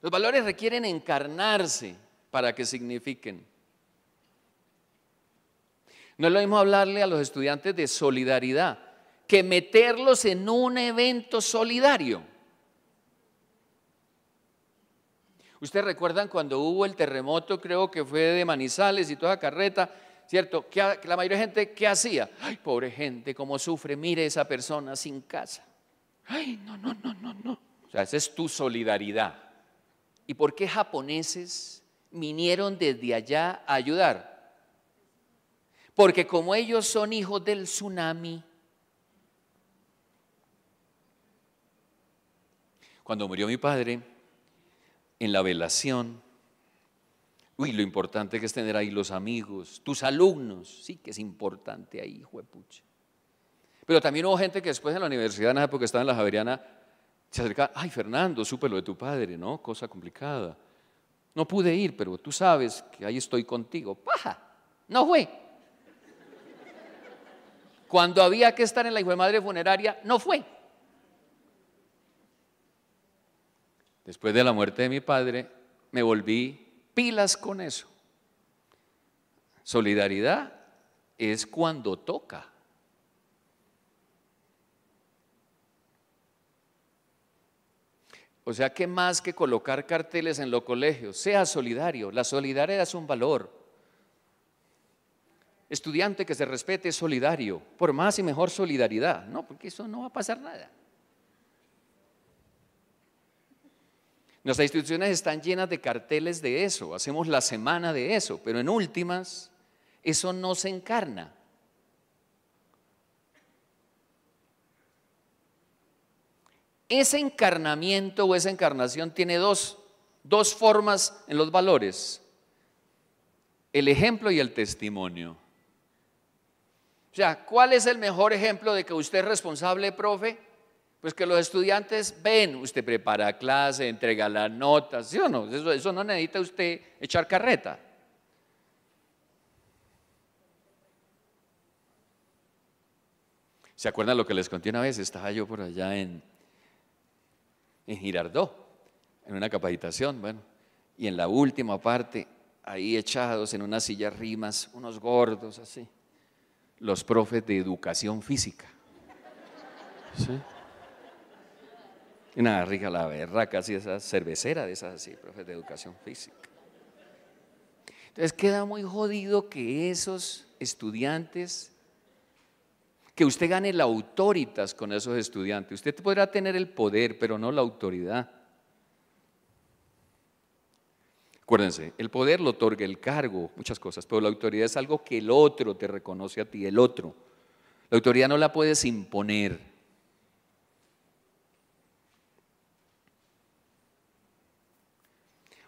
Los valores requieren encarnarse para que signifiquen. No es lo mismo hablarle a los estudiantes de solidaridad que meterlos en un evento solidario. Ustedes recuerdan cuando hubo el terremoto, creo que fue de Manizales y toda carreta, ¿cierto? Que la mayoría de gente, ¿qué hacía? Ay, pobre gente, cómo sufre, mire esa persona sin casa. Ay, no. O sea, esa es tu solidaridad. ¿Y por qué japoneses vinieron desde allá a ayudar? Porque como ellos son hijos del tsunami, cuando murió mi padre, en la velación, lo importante que es tener ahí los amigos, tus alumnos, sí que es importante ahí, juepucha. Pero también hubo gente que después en la universidad, en esa época estaba en la Javeriana, se acercaba, ay Fernando, supe lo de tu padre, ¿no? Cosa complicada. No pude ir, pero tú sabes que ahí estoy contigo. ¡Paja! No fue. Cuando había que estar en la hijo de madre funeraria, no fue. Después de la muerte de mi padre, me volví pilas con eso. Solidaridad es cuando toca. O sea que más que colocar carteles en los colegios, sea solidario. La solidaridad es un valor. Estudiante que se respete es solidario, por más y mejor solidaridad. No, porque eso no va a pasar nada. Nuestras instituciones están llenas de carteles de eso, hacemos la semana de eso, pero en últimas, eso no se encarna. Ese encarnamiento o esa encarnación tiene dos formas en los valores: el ejemplo y el testimonio. O sea, ¿cuál es el mejor ejemplo de que usted es responsable, profe? Pues que los estudiantes ven, usted prepara clase, entrega las notas, ¿sí o no? Eso no necesita usted echar carreta. ¿Se acuerdan lo que les conté una vez? Estaba yo por allá en Girardot, en una capacitación, bueno, y en la última parte, ahí echados en unas sillas rimas, unos gordos así, los profes de educación física. ¿Sí? Una rica la berraca, así, esa cervecera de esas así, profes de educación física. Entonces queda muy jodido que esos estudiantes, que usted gane la autoritas con esos estudiantes. Usted podrá tener el poder, pero no la autoridad. Acuérdense, el poder lo otorga el cargo, muchas cosas, pero la autoridad es algo que el otro te reconoce a ti, el otro. La autoridad no la puedes imponer.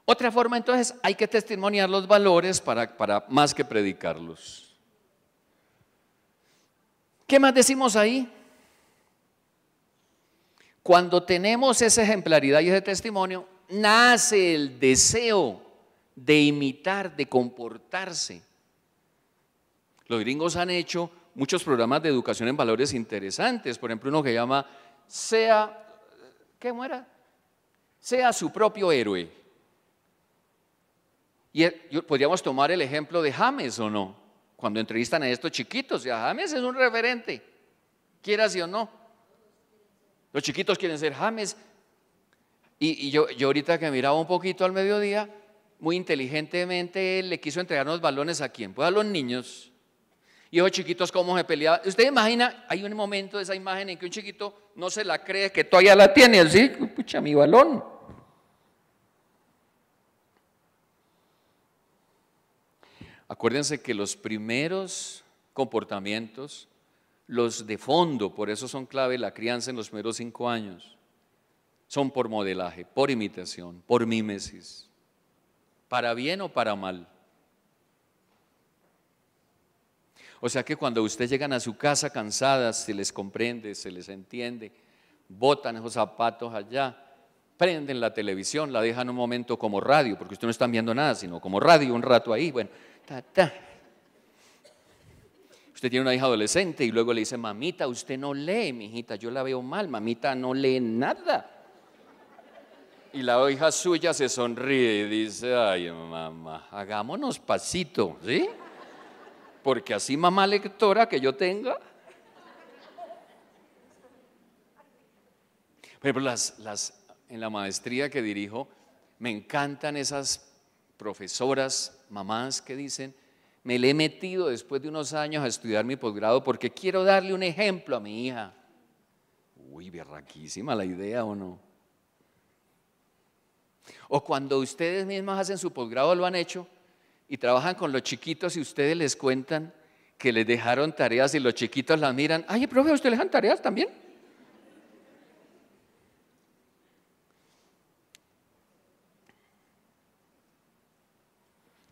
Otra forma, entonces, hay que testimoniar los valores para más que predicarlos. ¿Qué más decimos ahí? Cuando tenemos esa ejemplaridad y ese testimonio, nace el deseo de imitar, de comportarse. Los gringos han hecho muchos programas de educación en valores interesantes. Por ejemplo, uno que llama ¿cómo era? Sea su propio héroe. Y podríamos tomar el ejemplo de James, ¿o no? Cuando entrevistan a estos chiquitos, ya James es un referente, quieras o no. Los chiquitos quieren ser James. Y yo ahorita que miraba un poquito al mediodía, muy inteligentemente él le quiso entregar unos balones ¿a quién? Pues a los niños. Y esos chiquitos cómo se peleaban. Usted imagina, hay un momento de esa imagen en que un chiquito no se la cree que todavía la tiene, así, pucha, mi balón. Acuérdense que los primeros comportamientos, los de fondo, por eso son clave la crianza en los primeros 5 años, son por modelaje, por imitación, por mímesis, para bien o para mal. O sea que cuando ustedes llegan a su casa cansadas, se les comprende, se les entiende, botan esos zapatos allá, prenden la televisión, la dejan un momento como radio, porque ustedes no están viendo nada, sino como radio un rato ahí, bueno, Usted tiene una hija adolescente y luego le dice, mamita, usted no lee, mijita, yo la veo mal, mamita no lee nada. Y la hija suya se sonríe y dice, ay mamá, hagámonos pasito, ¿sí? Porque así mamá lectora que yo tenga. Por ejemplo, en la maestría que dirijo, me encantan esas profesoras, mamás que dicen, me le he metido después de unos años a estudiar mi posgrado porque quiero darle un ejemplo a mi hija. Uy, berraquísima la idea, ¿o no? O cuando ustedes mismas hacen su posgrado, lo han hecho, y trabajan con los chiquitos y ustedes les cuentan que les dejaron tareas y los chiquitos las miran, ay, profe, ¿a usted le dejan tareas también?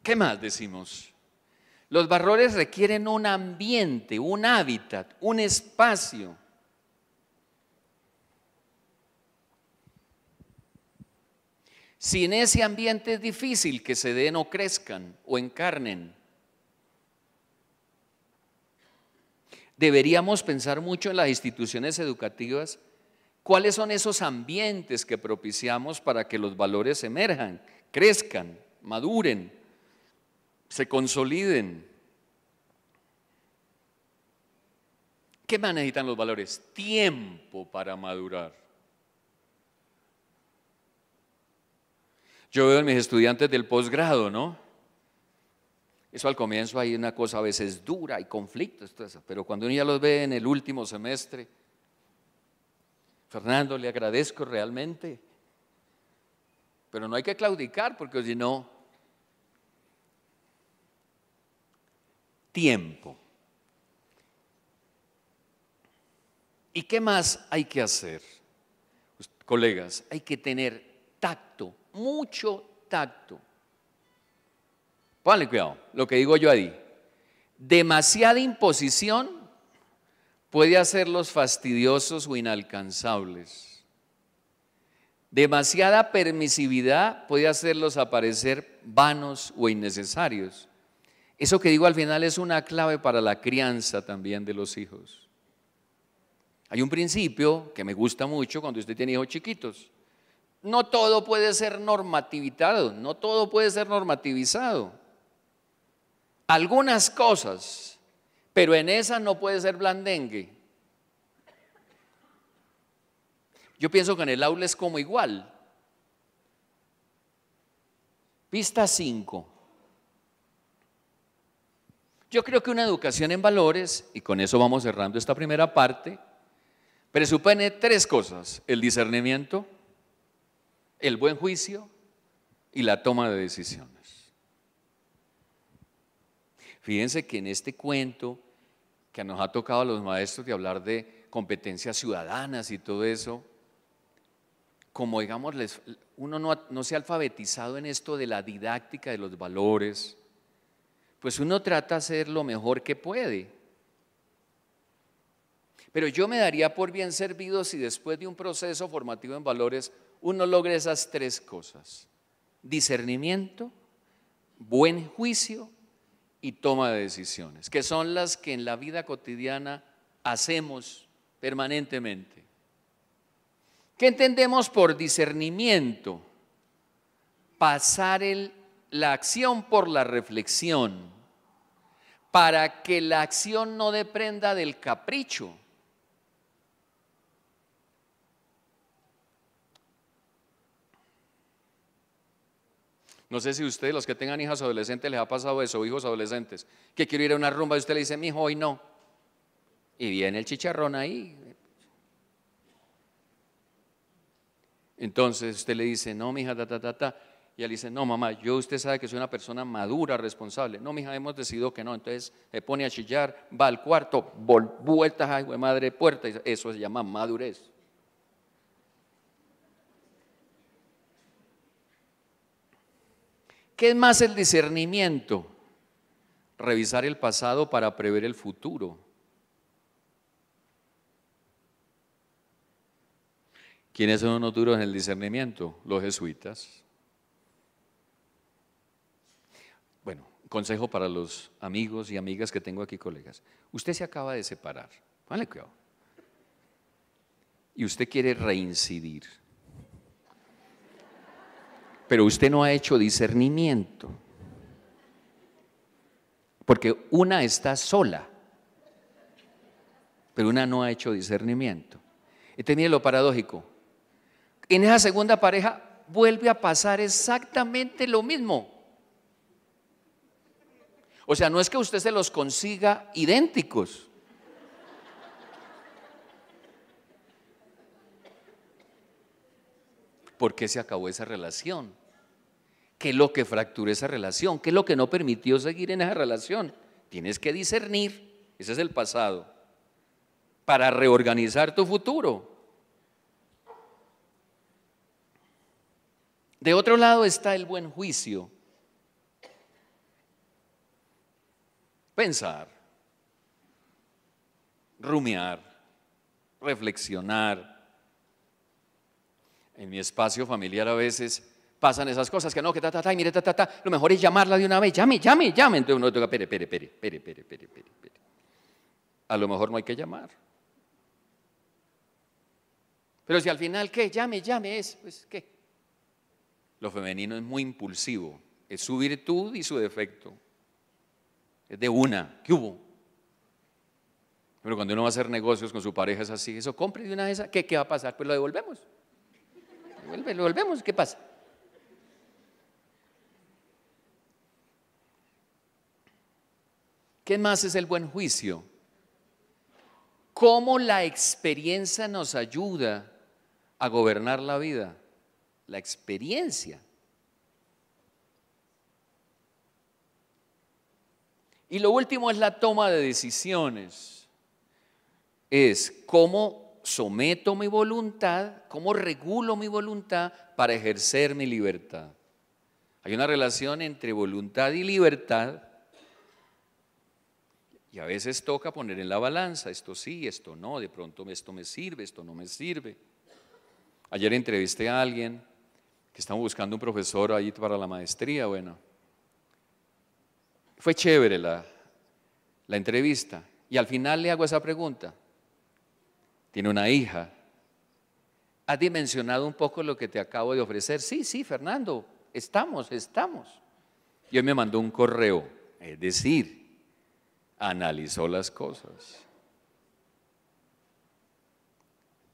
¿Qué más decimos? Los valores requieren un ambiente, un hábitat, un espacio. Sin ese ambiente es difícil que se den o crezcan o encarnen. Deberíamos pensar mucho en las instituciones educativas, cuáles son esos ambientes que propiciamos para que los valores emerjan, crezcan, maduren, se consoliden. ¿Qué más necesitan los valores? Tiempo para madurar. Yo veo en mis estudiantes del posgrado, ¿no? Eso al comienzo hay una cosa a veces dura, hay conflictos, pero cuando uno ya los ve en el último semestre, Fernando, le agradezco realmente, pero no hay que claudicar porque si no, tiempo. ¿Y qué más hay que hacer? Pues, colegas, hay que tener tacto, mucho tacto. Pónganle cuidado, lo que digo yo ahí. Demasiada imposición puede hacerlos fastidiosos o inalcanzables. Demasiada permisividad puede hacerlos aparecer vanos o innecesarios. Eso que digo al final es una clave para la crianza también de los hijos. Hay un principio que me gusta mucho cuando usted tiene hijos chiquitos. No todo puede ser normativizado, no todo puede ser normativizado. Algunas cosas, pero en esas no puede ser blandengue. Yo pienso que en el aula es como igual. Pista 5. Yo creo que una educación en valores, y con eso vamos cerrando esta primera parte, presupone 3 cosas: el discernimiento, el buen juicio y la toma de decisiones. Fíjense que en este cuento que nos ha tocado a los maestros de hablar de competencias ciudadanas y todo eso, como digamos, uno no se ha alfabetizado en esto de la didáctica de los valores, pues uno trata de hacer lo mejor que puede. Pero yo me daría por bien servido si después de un proceso formativo en valores uno logra esas tres cosas: discernimiento, buen juicio y toma de decisiones, que son las que en la vida cotidiana hacemos permanentemente. ¿Qué entendemos por discernimiento? Pasar la acción por la reflexión, para que la acción no dependa del capricho. No sé si ustedes, los que tengan hijas adolescentes, les ha pasado eso, o hijos adolescentes, que quiero ir a una rumba y usted le dice, mijo, hoy no. Y viene el chicharrón ahí. Entonces usted le dice, no, mija, y él dice, no, mamá, usted sabe que soy una persona madura, responsable. No, mija, hemos decidido que no. Entonces se pone a chillar, va al cuarto, vueltas, ay, madre, puerta. Eso se llama madurez. ¿Qué es más el discernimiento? Revisar el pasado para prever el futuro. ¿Quiénes son unos duros en el discernimiento? Los jesuitas. Bueno, consejo para los amigos y amigas que tengo aquí, colegas. Usted se acaba de separar, póngale cuidado, y usted quiere reincidir, pero usted no ha hecho discernimiento, porque una está sola, pero una no ha hecho discernimiento. Entonces mire lo paradójico, en esa segunda pareja vuelve a pasar exactamente lo mismo. O sea, no es que usted se los consiga idénticos. ¿Por qué se acabó esa relación? ¿Qué es lo que fracturó esa relación? ¿Qué es lo que no permitió seguir en esa relación? Tienes que discernir, ese es el pasado, para reorganizar tu futuro. De otro lado está el buen juicio. Pensar, rumiar, reflexionar. En mi espacio familiar a veces pasan esas cosas que no, que y mire, lo mejor es llamarla de una vez, llame. Entonces uno toca, espere. A lo mejor no hay que llamar. Pero si al final, ¿qué? Llame, pues, ¿qué? Lo femenino es muy impulsivo, es su virtud y su defecto. Es de una, ¿qué hubo? Pero cuando uno va a hacer negocios con su pareja es así, eso, compre de una de esas, ¿qué va a pasar? Pues lo devolvemos. Lo devolvemos, ¿qué pasa? ¿Qué más es el buen juicio? ¿Cómo la experiencia nos ayuda a gobernar la vida? La experiencia. Y lo último es la toma de decisiones. Es cómo someto mi voluntad, cómo regulo mi voluntad para ejercer mi libertad. Hay una relación entre voluntad y libertad y a veces toca poner en la balanza, esto sí, esto no, de pronto esto me sirve, esto no me sirve. Ayer entrevisté a alguien que estaba buscando un profesor ahí para la maestría, bueno. Fue chévere la entrevista y al final le hago esa pregunta. Tiene una hija. ¿Has dimensionado un poco lo que te acabo de ofrecer? Sí, Fernando, estamos. Y hoy me mandó un correo, es decir, analizó las cosas.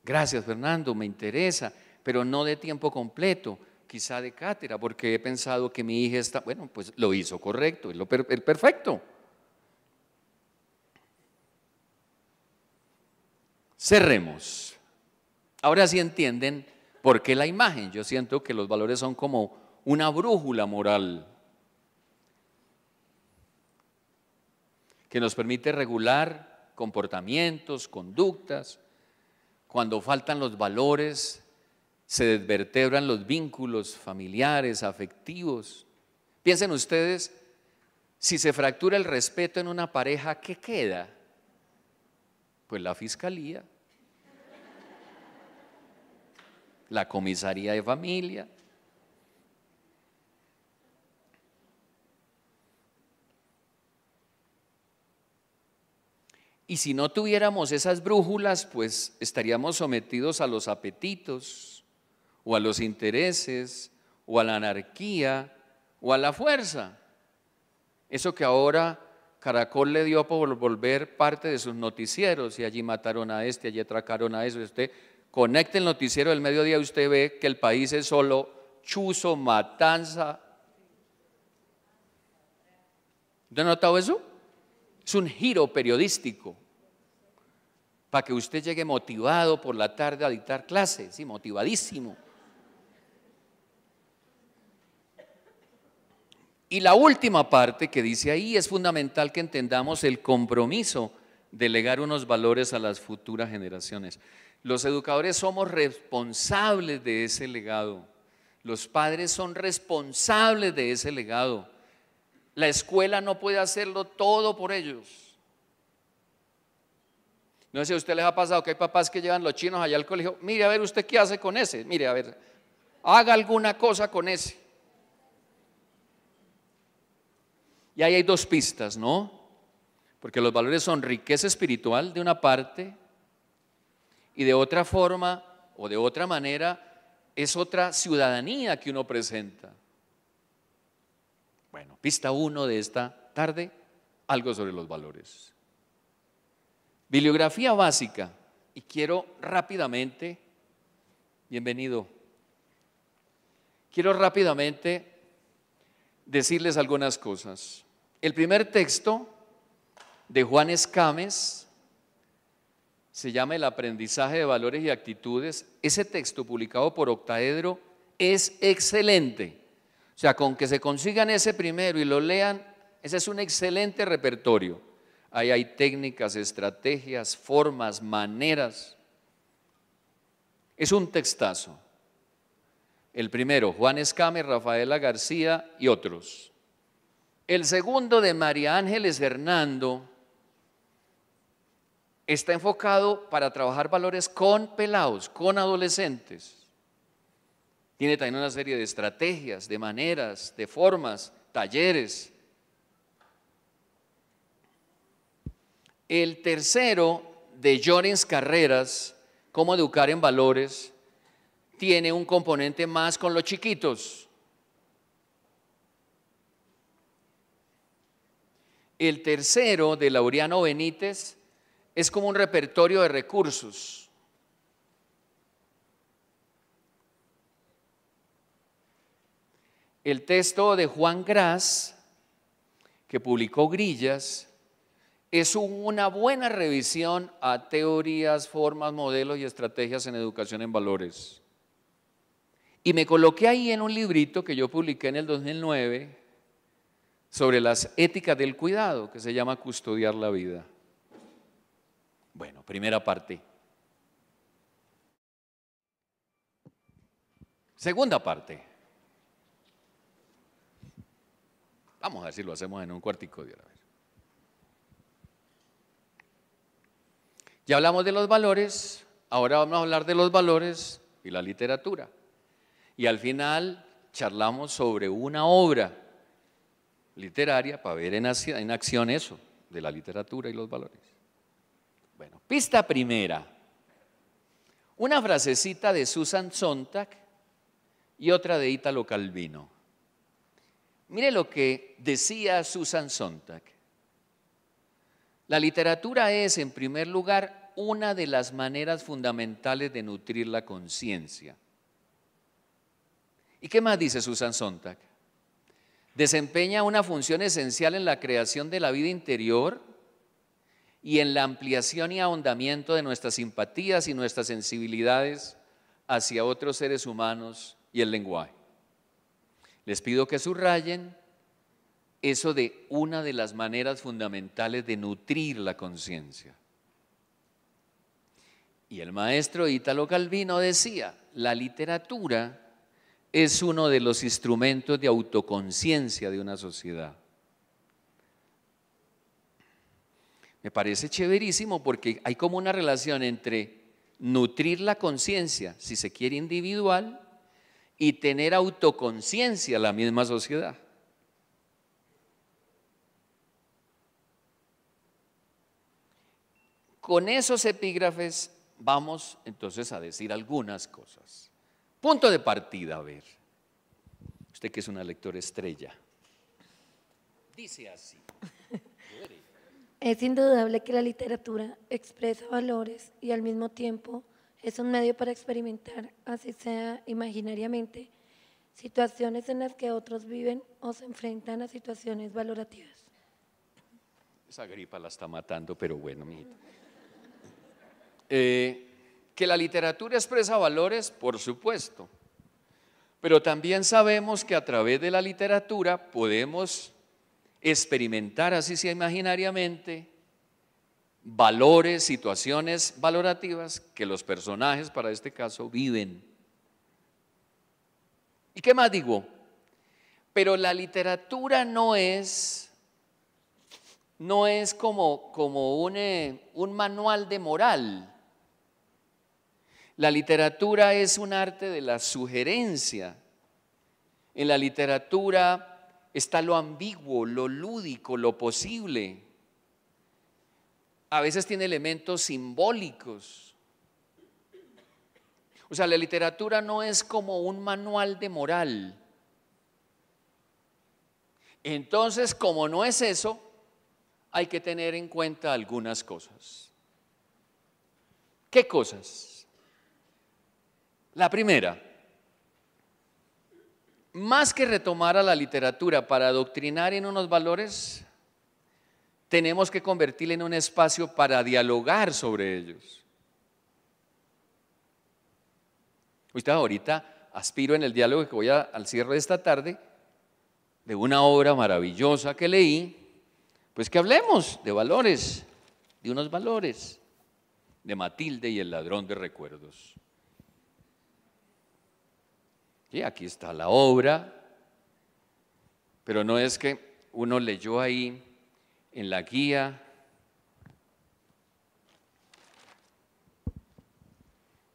Gracias, Fernando, me interesa, pero no de tiempo completo. Quizá de cátedra, porque he pensado que mi hija está, bueno, pues lo hizo correcto, es el perfecto. Cerremos. Ahora sí entienden por qué la imagen. Yo siento que los valores son como una brújula moral que nos permite regular comportamientos, conductas. Cuando faltan los valores, se desvertebran los vínculos familiares, afectivos. Piensen ustedes, si se fractura el respeto en una pareja, ¿qué queda? Pues la fiscalía, la comisaría de familia. Y si no tuviéramos esas brújulas, pues estaríamos sometidos a los apetitos, o a los intereses, o a la anarquía, o a la fuerza. Eso que ahora Caracol le dio por volver parte de sus noticieros, y allí mataron a este, allí atracaron a eso. Usted conecte el noticiero del mediodía y usted ve que el país es solo chuzo, matanza. ¿No ha notado eso? Es un giro periodístico para que usted llegue motivado por la tarde a dictar clases, sí, motivadísimo. Y la última parte que dice ahí es fundamental que entendamos el compromiso de legar unos valores a las futuras generaciones. Los educadores somos responsables de ese legado. Los padres son responsables de ese legado. La escuela no puede hacerlo todo por ellos. No sé si a usted les ha pasado que hay papás que llevan los chinos allá al colegio. Mire, a ver, ¿usted qué hace con ese? Mire, a ver, haga alguna cosa con ese. Y ahí hay dos pistas, ¿no? Porque los valores son riqueza espiritual de una parte, y de otra forma o de otra manera es otra ciudadanía que uno presenta. Bueno, pista 1 de esta tarde, algo sobre los valores. Bibliografía básica, y quiero rápidamente, bienvenido, quiero rápidamente decirles algunas cosas. El primer texto de Juan Escames se llama El aprendizaje de valores y actitudes. Ese texto, publicado por Octaedro, es excelente. O sea, con que se consigan ese primero y lo lean, ese es un excelente repertorio. Ahí hay técnicas, estrategias, formas, maneras. Es un textazo. El primero, Juan Escames, Rafaela García y otros. El segundo, de María Ángeles Hernando, está enfocado para trabajar valores con pelados, con adolescentes. Tiene también una serie de estrategias, de maneras, de formas, talleres. El tercero, de Llorens Carreras, Cómo educar en valores, tiene un componente más con los chiquitos. El tercero, de Laureano Benítez, es como un repertorio de recursos. El texto de Juan Gras, que publicó Grillas, es una buena revisión a teorías, formas, modelos y estrategias en educación en valores. Y me coloqué ahí en un librito que yo publiqué en el 2009 sobre las éticas del cuidado, que se llama Custodiar la vida. Bueno, primera parte. Segunda parte. Vamos a ver si lo hacemos en un cuartico de hora. Ya hablamos de los valores, ahora vamos a hablar de los valores y la literatura. Y al final charlamos sobre una obra literaria para ver en acción eso, de la literatura y los valores. Bueno, pista primera. Una frasecita de Susan Sontag y otra de Ítalo Calvino. Mire lo que decía Susan Sontag. La literatura es, en primer lugar, una de las maneras fundamentales de nutrir la conciencia. ¿Y qué más dice Susan Sontag? Desempeña una función esencial en la creación de la vida interior y en la ampliación y ahondamiento de nuestras simpatías y nuestras sensibilidades hacia otros seres humanos y el lenguaje. Les pido que subrayen eso de una de las maneras fundamentales de nutrir la conciencia. Y el maestro Italo Calvino decía, la literatura es uno de los instrumentos de autoconciencia de una sociedad. Me parece chéverísimo porque hay como una relación entre nutrir la conciencia, si se quiere individual, y tener autoconciencia la misma sociedad. Con esos epígrafes vamos entonces a decir algunas cosas. Punto de partida, a ver. Usted que es una lectora estrella. Dice así. Es indudable que la literatura expresa valores y al mismo tiempo es un medio para experimentar, así sea imaginariamente, situaciones en las que otros viven o se enfrentan a situaciones valorativas. Esa gripa la está matando, pero bueno, mijito. Que la literatura expresa valores, por supuesto, pero también sabemos que a través de la literatura podemos experimentar, así sea imaginariamente, valores, situaciones valorativas que los personajes, para este caso, viven. ¿Y qué más digo? Pero la literatura no es como un manual de moral. La literatura es un arte de la sugerencia. En la literatura está lo ambiguo, lo lúdico, lo posible. A veces tiene elementos simbólicos. O sea, la literatura no es como un manual de moral. Entonces, como no es eso, hay que tener en cuenta algunas cosas. ¿Qué cosas? La primera, más que retomar a la literatura para adoctrinar en unos valores, tenemos que convertirla en un espacio para dialogar sobre ellos. Usted ahorita aspiro en el diálogo que voy al cierre de esta tarde, de una obra maravillosa que leí, pues que hablemos de valores, de unos valores, de Matilde y el ladrón de recuerdos. Y aquí está la obra, pero no es que uno leyó ahí en la guía.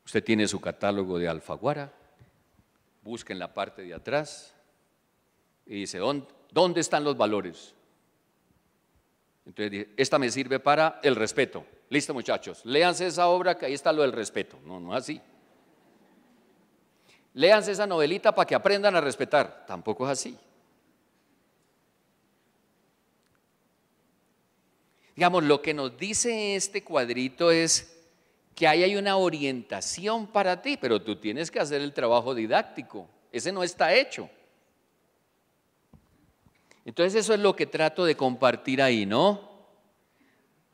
Usted tiene su catálogo de Alfaguara, busca en la parte de atrás y dice, ¿dónde están los valores? Entonces dice, esta me sirve para el respeto. Listo, muchachos, léanse esa obra que ahí está lo del respeto. No, no es así. Léanse esa novelita para que aprendan a respetar. Tampoco es así. Digamos, lo que nos dice este cuadrito es que ahí hay una orientación para ti, pero tú tienes que hacer el trabajo didáctico. Ese no está hecho. Entonces eso es lo que trato de compartir ahí, ¿no?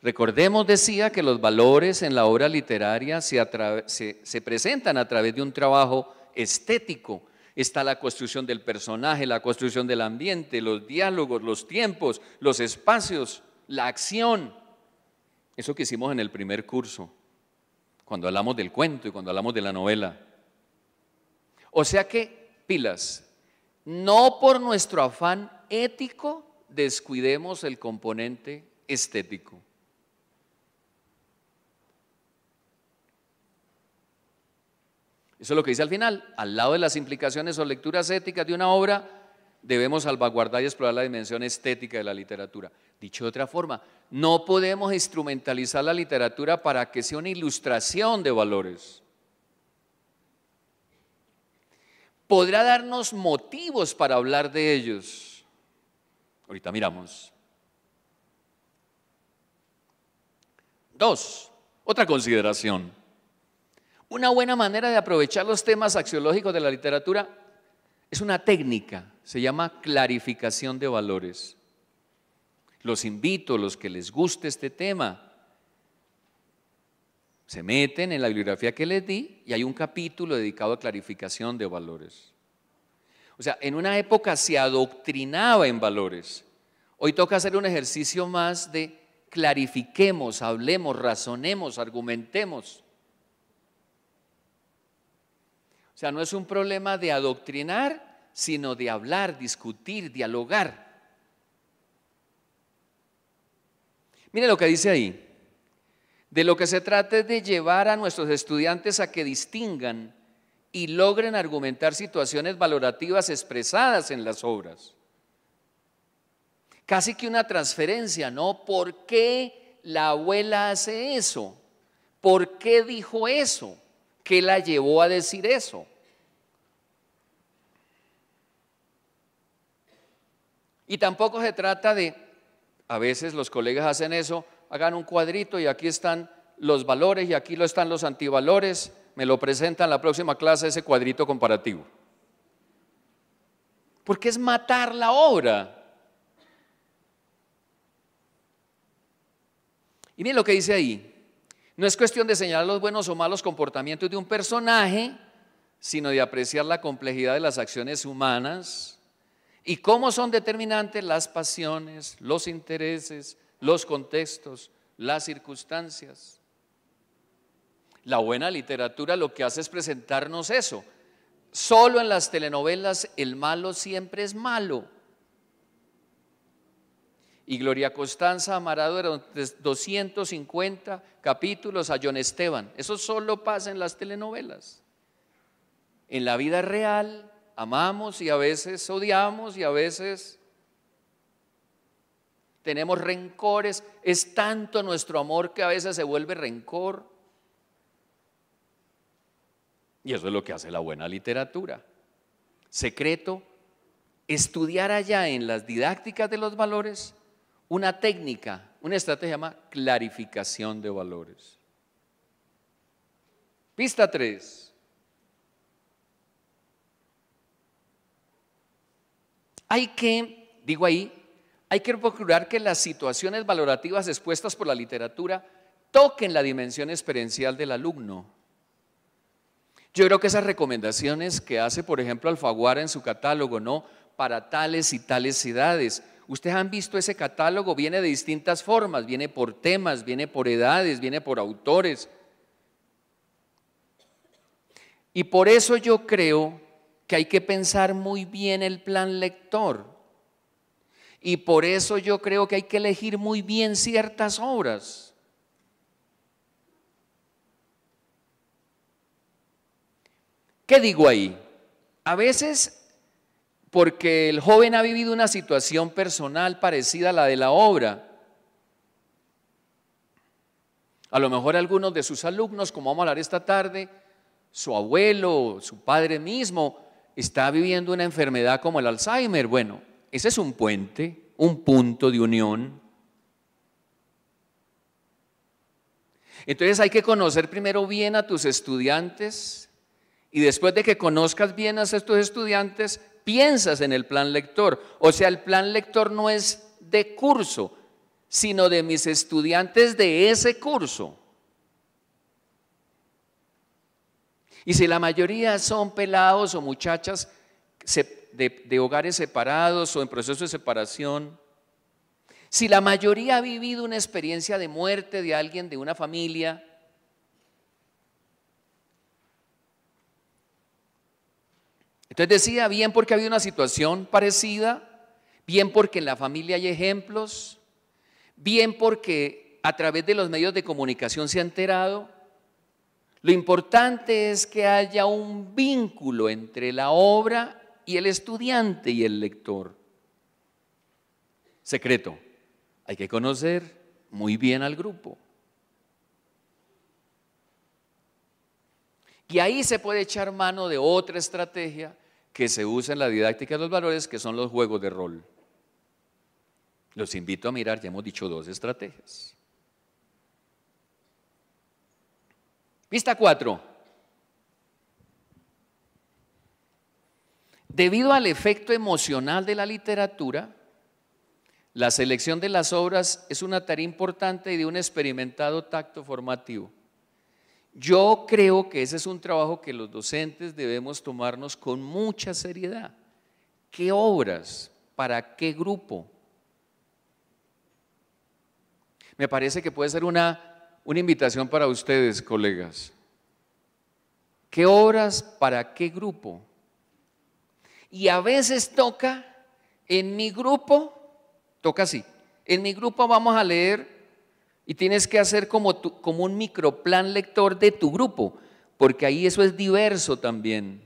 Recordemos, decía, que los valores en la obra literaria se presentan a través de un trabajo estético. Está la construcción del personaje, la construcción del ambiente, los diálogos, los tiempos, los espacios, la acción. Eso que hicimos en el primer curso, cuando hablamos del cuento y cuando hablamos de la novela. O sea que, pilas, no por nuestro afán ético descuidemos el componente estético. Eso es lo que dice al final. Al lado de las implicaciones o lecturas éticas de una obra, debemos salvaguardar y explorar la dimensión estética de la literatura. Dicho de otra forma, no podemos instrumentalizar la literatura para que sea una ilustración de valores. Podrá darnos motivos para hablar de ellos. Ahorita miramos. 2. Otra consideración. Una buena manera de aprovechar los temas axiológicos de la literatura es una técnica, se llama clarificación de valores. Los invito, los que les guste este tema, se meten en la bibliografía que les di y hay un capítulo dedicado a clarificación de valores. O sea, en una época se adoctrinaba en valores. Hoy toca hacer un ejercicio más de clarifiquemos, hablemos, razonemos, argumentemos. sea, no es un problema de adoctrinar, sino de hablar, discutir, dialogar. Mire lo que dice ahí. De lo que se trata es de llevar a nuestros estudiantes a que distingan y logren argumentar situaciones valorativas expresadas en las obras. Casi que una transferencia, ¿no? ¿Por qué la abuela hace eso? ¿Por qué dijo eso? ¿Qué la llevó a decir eso? Y tampoco se trata de, a veces los colegas hacen eso, hagan un cuadrito y aquí están los valores y aquí están los antivalores, me lo presentan en la próxima clase ese cuadrito comparativo. Porque es matar la obra. Y miren lo que dice ahí. No es cuestión de señalar los buenos o malos comportamientos de un personaje, sino de apreciar la complejidad de las acciones humanas y cómo son determinantes las pasiones, los intereses, los contextos, las circunstancias. La buena literatura lo que hace es presentarnos eso. Solo en las telenovelas el malo siempre es malo. Y Gloria Constanza Amarado eran 250 capítulos a John Esteban. Eso solo pasa en las telenovelas. En la vida real amamos y a veces odiamos y a veces tenemos rencores. Es tanto nuestro amor que a veces se vuelve rencor. Y eso es lo que hace la buena literatura. Secreto, estudiar allá en las didácticas de los valores una técnica, una estrategia llamada clarificación de valores. Pista 3. Hay que procurar que las situaciones valorativas expuestas por la literatura toquen la dimensión experiencial del alumno. Yo creo que esas recomendaciones que hace, por ejemplo, Alfaguara en su catálogo, ¿no? Para tales y tales edades. Ustedes han visto ese catálogo, viene de distintas formas, viene por temas, viene por edades, viene por autores. Y por eso yo creo que hay que pensar muy bien el plan lector. Y por eso yo creo que hay que elegir muy bien ciertas obras. ¿Qué digo ahí? A veces, porque el joven ha vivido una situación personal parecida a la de la obra. A lo mejor algunos de sus alumnos, como vamos a hablar esta tarde, su abuelo, su padre mismo, está viviendo una enfermedad como el Alzheimer. Bueno, ese es un puente, un punto de unión. Entonces hay que conocer primero bien a tus estudiantes y después de que conozcas bien a estos estudiantes, piensas en el plan lector. O sea, el plan lector no es de curso, sino de mis estudiantes de ese curso. Y si la mayoría son pelados o muchachas de hogares separados o en proceso de separación, si la mayoría ha vivido una experiencia de muerte de alguien de una familia, entonces decía, bien porque ha habido una situación parecida, bien porque en la familia hay ejemplos, bien porque a través de los medios de comunicación se ha enterado. Lo importante es que haya un vínculo entre la obra y el estudiante y el lector. Secreto, hay que conocer muy bien al grupo. Y ahí se puede echar mano de otra estrategia que se usa en la didáctica de los valores, que son los juegos de rol. Los invito a mirar, ya hemos dicho 2 estrategias. Pista 4. Debido al efecto emocional de la literatura, la selección de las obras es una tarea importante y de un experimentado tacto formativo. Yo creo que ese es un trabajo que los docentes debemos tomarnos con mucha seriedad. ¿Qué obras? ¿Para qué grupo? Me parece que puede ser una invitación para ustedes, colegas. ¿Qué obras para qué grupo? Y a veces toca, en mi grupo, toca así, en mi grupo vamos a leer y tienes que hacer como un microplan lector de tu grupo, porque ahí eso es diverso también.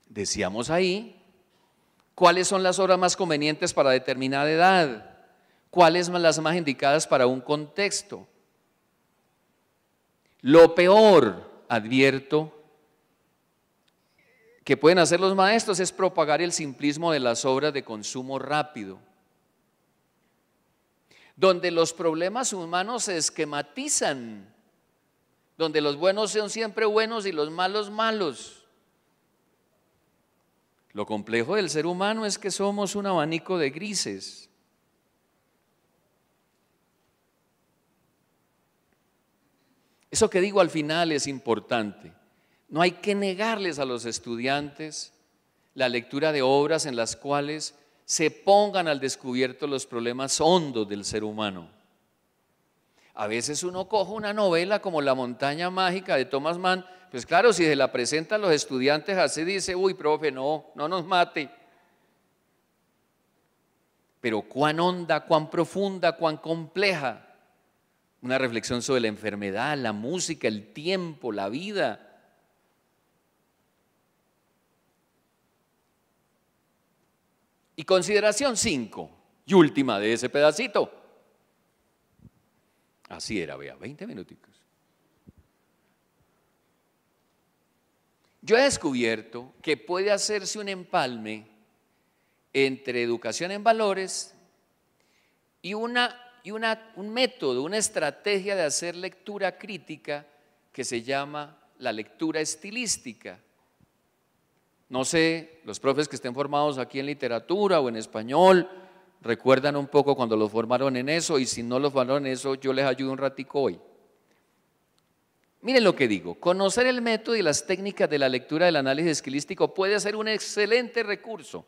Decíamos ahí, ¿cuáles son las obras más convenientes para determinada edad? ¿Cuáles son las más indicadas para un contexto? Lo peor, advierto, que pueden hacer los maestros es propagar el simplismo de las obras de consumo rápido, donde los problemas humanos se esquematizan, donde los buenos son siempre buenos y los malos malos. Lo complejo del ser humano es que somos un abanico de grises. Eso que digo al final es importante. No hay que negarles a los estudiantes la lectura de obras en las cuales se pongan al descubierto los problemas hondos del ser humano. A veces uno coge una novela como La montaña mágica de Thomas Mann, pues claro, si se la presentan los estudiantes así, dice, uy, profe, no nos mate. Pero cuán honda, cuán profunda, cuán compleja. Una reflexión sobre la enfermedad, la música, el tiempo, la vida. Y consideración 5 y última de ese pedacito. Así era, vea, 20 minuticos. Yo he descubierto que puede hacerse un empalme entre educación en valores y un método, una estrategia de hacer lectura crítica que se llama la lectura estilística. No sé, los profes que estén formados aquí en literatura o en español, recuerdan un poco cuando los formaron en eso, y si no los formaron en eso, yo les ayudo un ratico hoy. Miren lo que digo, conocer el método y las técnicas de la lectura del análisis estilístico puede ser un excelente recurso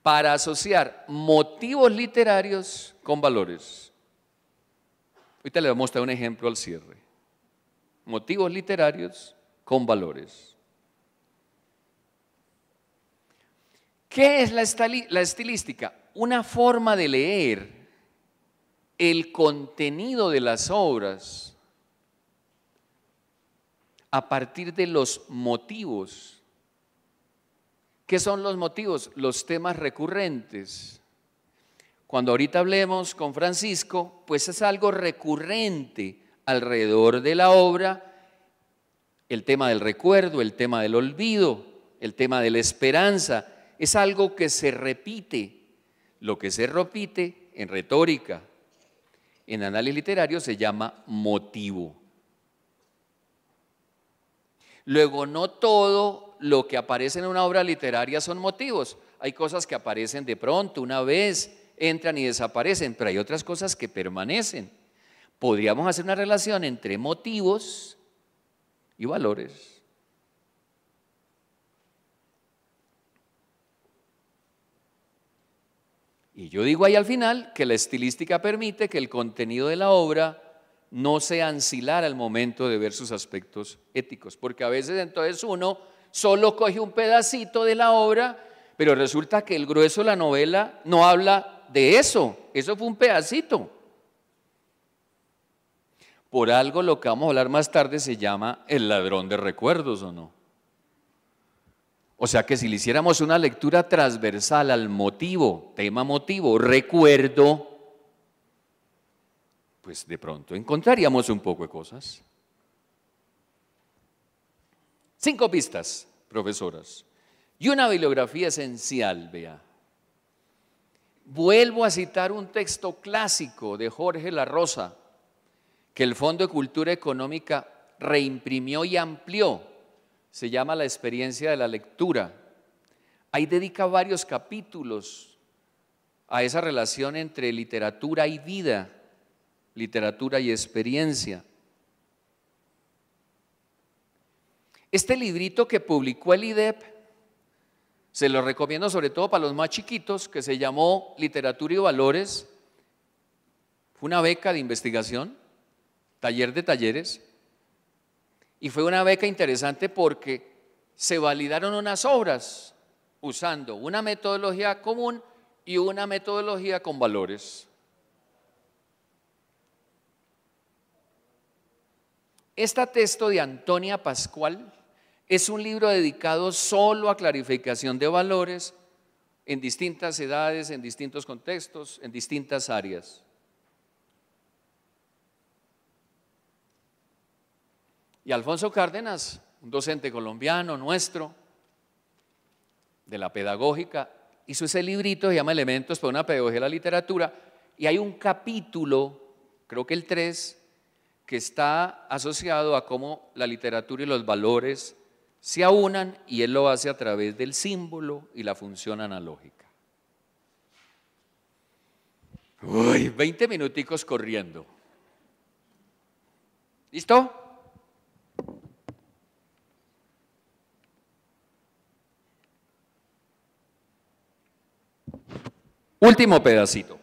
para asociar motivos literarios con valores. Ahorita les voy a mostrar un ejemplo al cierre. Motivos literarios con valores. ¿Qué es la estilística? Una forma de leer el contenido de las obras a partir de los motivos. ¿Qué son los motivos? Los temas recurrentes. Cuando ahorita hablemos con Francisco, pues es algo recurrente alrededor de la obra, el tema del recuerdo, el tema del olvido, el tema de la esperanza. Es algo que se repite. Lo que se repite en retórica, en análisis literario, se llama motivo. Luego, no todo lo que aparece en una obra literaria son motivos. Hay cosas que aparecen de pronto, una vez, entran y desaparecen, pero hay otras cosas que permanecen. Podríamos hacer una relación entre motivos y valores. Y yo digo ahí al final que la estilística permite que el contenido de la obra no sea ancilar al momento de ver sus aspectos éticos, porque a veces entonces uno solo coge un pedacito de la obra, pero resulta que el grueso de la novela no habla de eso fue un pedacito. Por algo lo que vamos a hablar más tarde se llama el ladrón de recuerdos, ¿o no? O sea que si le hiciéramos una lectura transversal al motivo, tema motivo, recuerdo, pues de pronto encontraríamos un poco de cosas. 5 pistas, profesoras, y una bibliografía esencial, vea. Vuelvo a citar un texto clásico de Jorge La Rosa, que el Fondo de Cultura Económica reimprimió y amplió. Se llama La experiencia de la lectura. Ahí dedica varios capítulos a esa relación entre literatura y vida, literatura y experiencia. Este librito que publicó el IDEP, se lo recomiendo sobre todo para los más chiquitos, que se llamó Literatura y Valores. Fue una beca de investigación, taller de talleres. Y fue una beca interesante porque se validaron unas obras usando una metodología común y una metodología con valores. Este texto de Antonia Pascual es un libro dedicado solo a clarificación de valores en distintas edades, en distintos contextos, en distintas áreas. Y Alfonso Cárdenas, un docente colombiano nuestro, de la pedagógica, hizo ese librito, se llama Elementos para una pedagogía de la literatura, y hay un capítulo, creo que el 3, que está asociado a cómo la literatura y los valores se aunan, y él lo hace a través del símbolo y la función analógica. Uy, 20 minuticos corriendo. ¿Listo? Último pedacito.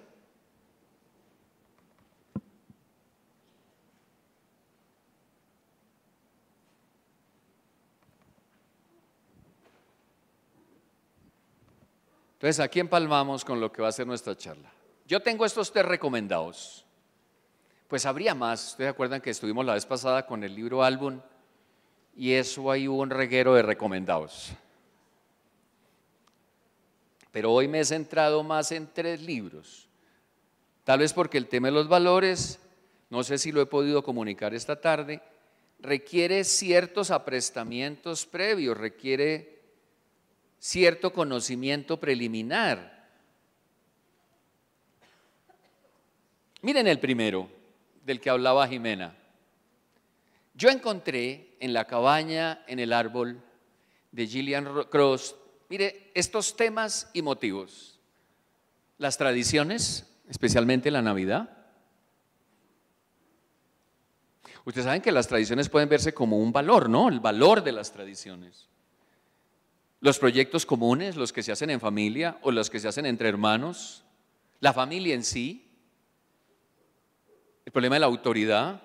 Entonces, aquí empalmamos con lo que va a ser nuestra charla. Yo tengo estos 3 recomendados. Pues habría más. ¿Ustedes se acuerdan que estuvimos la vez pasada con el libro álbum? Y eso ahí hubo un reguero de recomendados. Pero hoy me he centrado más en 3 libros. Tal vez porque el tema de los valores, no sé si lo he podido comunicar esta tarde, requiere ciertos aprestamientos previos, requiere cierto conocimiento preliminar. Miren el primero, del que hablaba Jimena. Yo encontré en la cabaña, en el árbol, de Gillian Cross, mire, estos temas y motivos. Las tradiciones, especialmente la Navidad. Ustedes saben que las tradiciones pueden verse como un valor, ¿no? El valor de las tradiciones. Los proyectos comunes, los que se hacen en familia o los que se hacen entre hermanos. La familia en sí. El problema de la autoridad.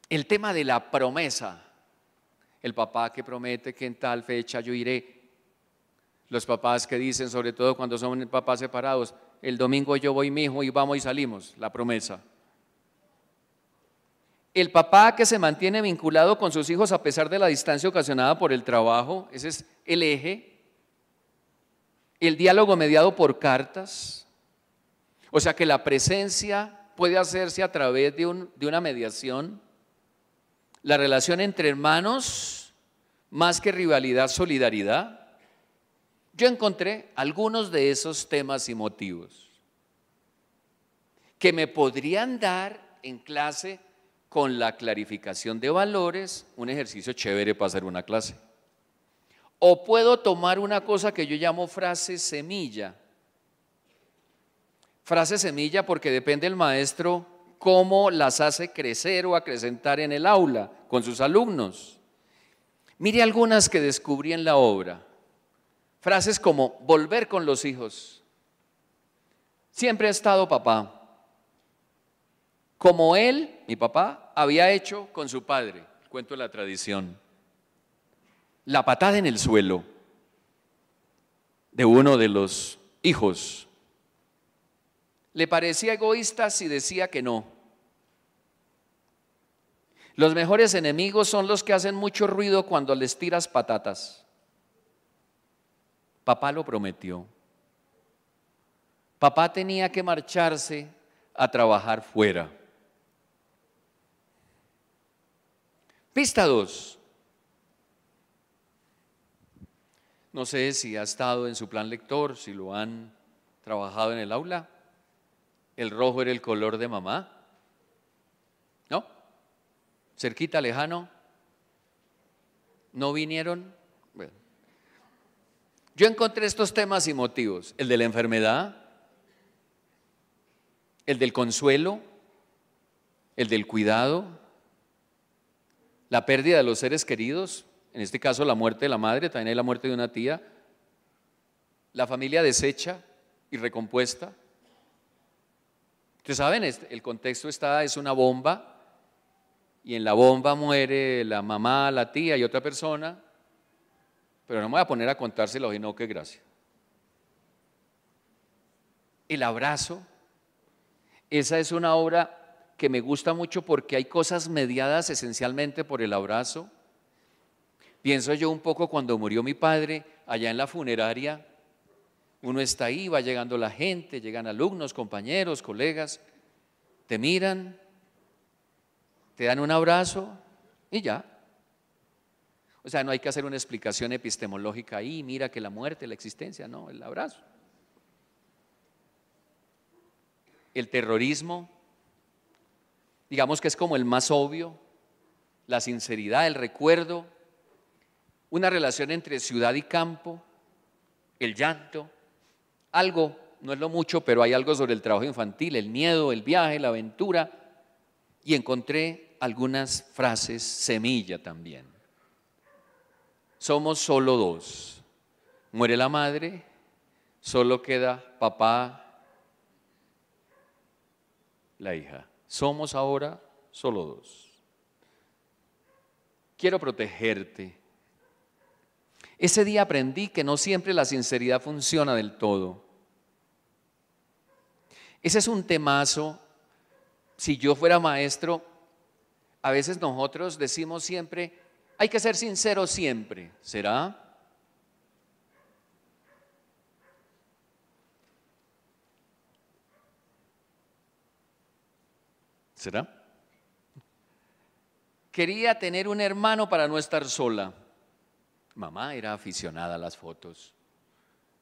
El tema de la promesa. El papá que promete que en tal fecha yo iré. Los papás que dicen, sobre todo cuando son papás separados, el domingo yo voy, mijo, y vamos y salimos. La promesa. El papá que se mantiene vinculado con sus hijos a pesar de la distancia ocasionada por el trabajo, ese es el eje. El diálogo mediado por cartas, o sea que la presencia puede hacerse a través de una mediación. La relación entre hermanos, más que rivalidad, solidaridad. Yo encontré algunos de esos temas y motivos que me podrían dar en clase con la clarificación de valores, un ejercicio chévere para hacer una clase. O puedo tomar una cosa que yo llamo frase semilla. Frase semilla porque depende del maestro cómo las hace crecer o acrecentar en el aula con sus alumnos. Mire algunas que descubrí en la obra. Frases como volver con los hijos. Siempre ha estado papá. Como él, mi papá, había hecho con su padre, el cuento de la tradición. La patada en el suelo de uno de los hijos. Le parecía egoísta si decía que no. Los mejores enemigos son los que hacen mucho ruido cuando les tiras patatas. Papá lo prometió. Papá tenía que marcharse a trabajar fuera. Pista 2. No sé si ha estado en su plan lector, si lo han trabajado en el aula. El rojo era el color de mamá. ¿No? Cerquita, lejano. ¿No vinieron? Bueno. Yo encontré estos temas y motivos. El de la enfermedad, el del consuelo, el del cuidado, la pérdida de los seres queridos, en este caso la muerte de la madre, también hay la muerte de una tía, la familia deshecha y recompuesta. Ustedes saben, el contexto es una bomba y en la bomba muere la mamá, la tía y otra persona, pero no me voy a poner a contárselo y no, qué gracia. El abrazo, esa es una obra que me gusta mucho porque hay cosas mediadas esencialmente por el abrazo. Pienso yo un poco cuando murió mi padre, allá en la funeraria, uno está ahí, va llegando la gente, llegan alumnos, compañeros, colegas, te miran, te dan un abrazo y ya. O sea, no hay que hacer una explicación epistemológica ahí, mira que la muerte, la existencia, no, el abrazo. El terrorismo, digamos que es como el más obvio, la sinceridad, el recuerdo, una relación entre ciudad y campo, el llanto, algo, no es lo mucho, pero hay algo sobre el trabajo infantil, el miedo, el viaje, la aventura, y encontré algunas frases semilla también. Somos solo dos, muere la madre, solo queda papá, la hija. Somos ahora solo dos. Quiero protegerte. Ese día aprendí que no siempre la sinceridad funciona del todo. Ese es un temazo. Si yo fuera maestro, a veces nosotros decimos siempre, hay que ser sincero siempre. ¿Será? ¿Será? Quería tener un hermano para no estar sola. Mamá era aficionada a las fotos.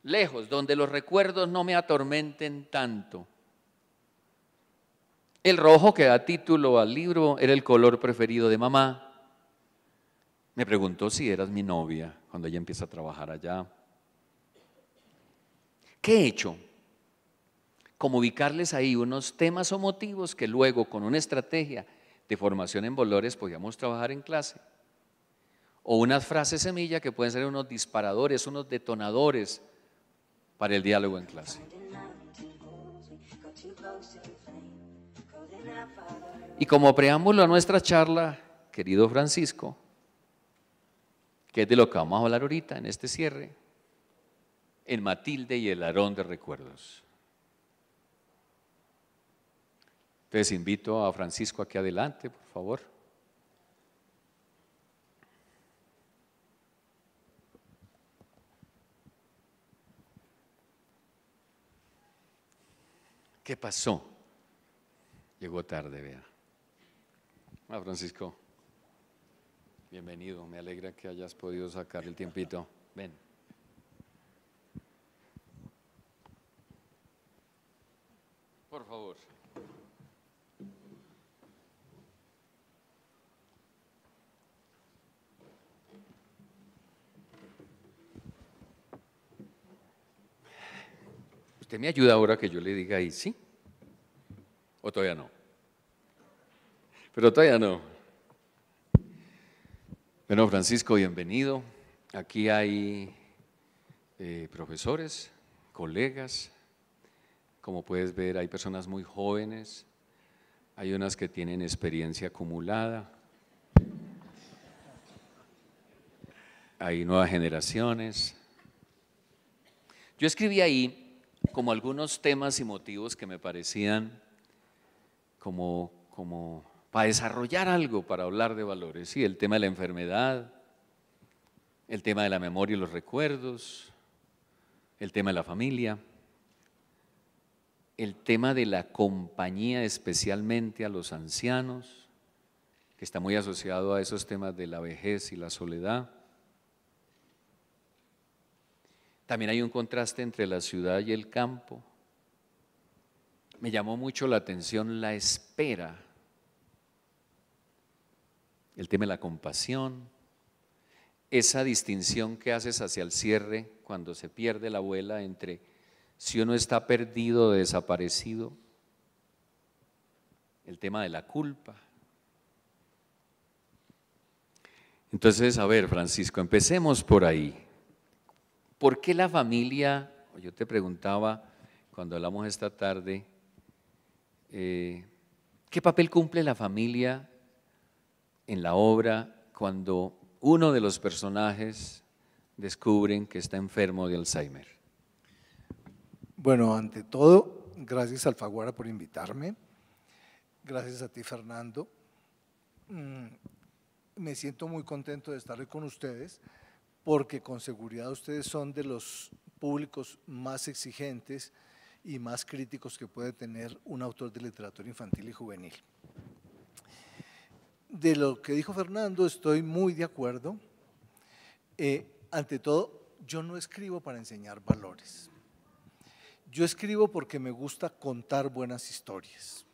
Lejos, donde los recuerdos no me atormenten tanto. El rojo que da título al libro era el color preferido de mamá. Me preguntó si eras mi novia cuando ella empieza a trabajar allá. ¿Qué he hecho? Como ubicarles ahí unos temas o motivos que luego con una estrategia de formación en valores podíamos trabajar en clase. O unas frases semilla que pueden ser unos disparadores, unos detonadores para el diálogo en clase. Y como preámbulo a nuestra charla, querido Francisco, que es de lo que vamos a hablar ahorita en este cierre, en Matilde y el Aarón de Recuerdos. Entonces invito a Francisco aquí adelante, por favor. ¿Qué pasó? Llegó tarde, vea. Hola, Francisco. Bienvenido, me alegra que hayas podido sacar el tiempito. Ven. Por favor. ¿Usted me ayuda ahora que yo le diga ahí sí? ¿O todavía no? Pero todavía no. Bueno, Francisco, bienvenido. Aquí hay profesores, colegas. Como puedes ver, hay personas muy jóvenes. Hay unas que tienen experiencia acumulada. Hay nuevas generaciones. Yo escribí ahí como algunos temas y motivos que me parecían como para desarrollar algo, para hablar de valores. Sí, el tema de la enfermedad, el tema de la memoria y los recuerdos, el tema de la familia, el tema de la compañía, especialmente a los ancianos, que está muy asociado a esos temas de la vejez y la soledad. También hay un contraste entre la ciudad y el campo. Me llamó mucho la atención la espera, el tema de la compasión, esa distinción que haces hacia el cierre cuando se pierde la abuela entre si uno está perdido o desaparecido, el tema de la culpa. Entonces, a ver, Francisco, empecemos por ahí. ¿Por qué la familia? Yo te preguntaba cuando hablamos esta tarde, ¿qué papel cumple la familia en la obra cuando uno de los personajes descubren que está enfermo de Alzheimer? Bueno, ante todo, gracias Alfaguara por invitarme. Gracias a ti, Fernando. Me siento muy contento de estar hoy con ustedes porque con seguridad ustedes son de los públicos más exigentes y más críticos que puede tener un autor de literatura infantil y juvenil. De lo que dijo Fernando estoy muy de acuerdo. Ante todo, yo no escribo para enseñar valores. Yo escribo porque me gusta contar buenas historias.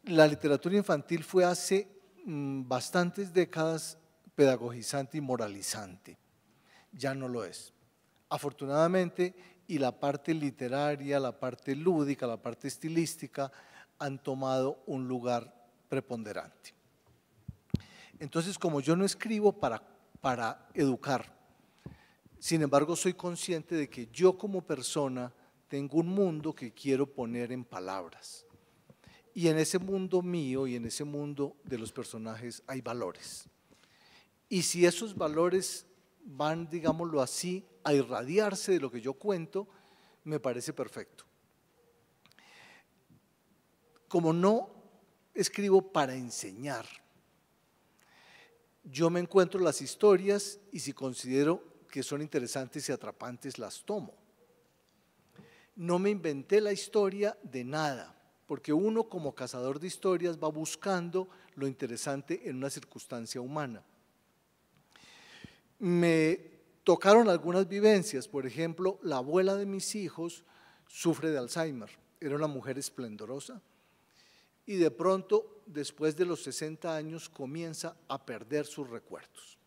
La literatura infantil fue hace bastantes décadas pedagogizante y moralizante. Ya no lo es. Afortunadamente, y la parte literaria, la parte lúdica, la parte estilística han tomado un lugar preponderante. Entonces, como yo no escribo para educar, sin embargo, soy consciente de que yo como persona tengo un mundo que quiero poner en palabras. Y en ese mundo mío y en ese mundo de los personajes hay valores. Y si esos valores van, digámoslo así, a irradiarse de lo que yo cuento, me parece perfecto. Como no escribo para enseñar, yo me encuentro las historias y si considero que son interesantes y atrapantes, las tomo. No me inventé la historia de nada, porque uno como cazador de historias va buscando lo interesante en una circunstancia humana. Me tocaron algunas vivencias, por ejemplo, la abuela de mis hijos sufre de Alzheimer, era una mujer esplendorosa y de pronto, después de los 60 años, comienza a perder sus recuerdos.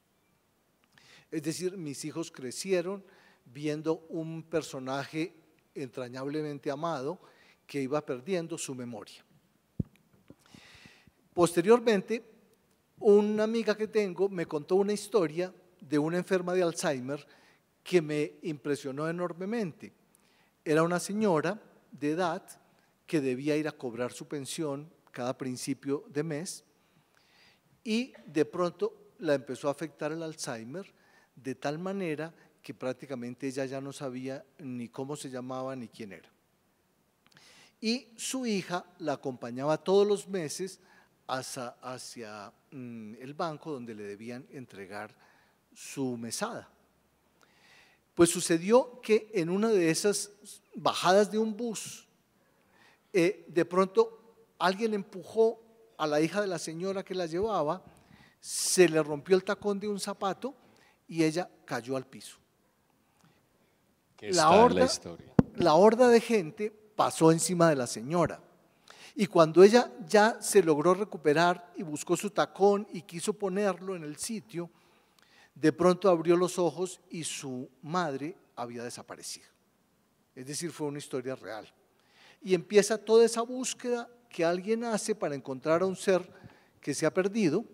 Es decir, mis hijos crecieron viendo un personaje entrañablemente amado que iba perdiendo su memoria. Posteriormente, una amiga que tengo me contó una historia de una enferma de Alzheimer que me impresionó enormemente. Era una señora de edad que debía ir a cobrar su pensión cada principio de mes y de pronto la empezó a afectar el Alzheimer de tal manera que prácticamente ella ya no sabía ni cómo se llamaba ni quién era. Y su hija la acompañaba todos los meses hacia el banco donde le debían entregar su mesada. Pues sucedió que en una de esas bajadas de un bus, de pronto alguien empujó a la hija de la señora que la llevaba, se le rompió el tacón de un zapato y ella cayó al piso. La horda de gente pasó encima de la señora y cuando ella ya se logró recuperar y buscó su tacón y quiso ponerlo en el sitio, de pronto abrió los ojos y su madre había desaparecido. Es decir, fue una historia real. Y empieza toda esa búsqueda que alguien hace para encontrar a un ser que se ha perdido,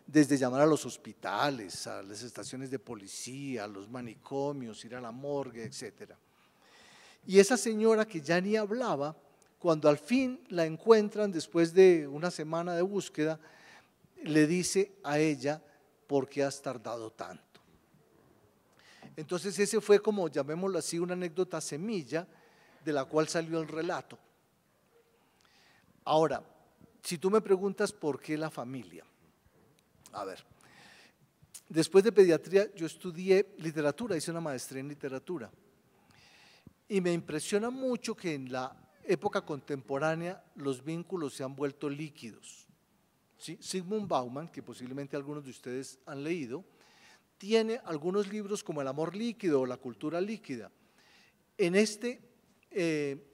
desde llamar a los hospitales, a las estaciones de policía, a los manicomios, ir a la morgue, etc. Y esa señora que ya ni hablaba, cuando al fin la encuentran después de una semana de búsqueda, le dice a ella: ¿por qué has tardado tanto? Entonces ese fue, como llamémoslo así, una anécdota semilla de la cual salió el relato. Ahora, si tú me preguntas por qué la familia, a ver, después de pediatría yo estudié literatura, hice una maestría en literatura y me impresiona mucho que en la época contemporánea los vínculos se han vuelto líquidos. ¿Sí? Zygmunt Bauman, que posiblemente algunos de ustedes han leído, tiene algunos libros como El amor líquido o La cultura líquida. En este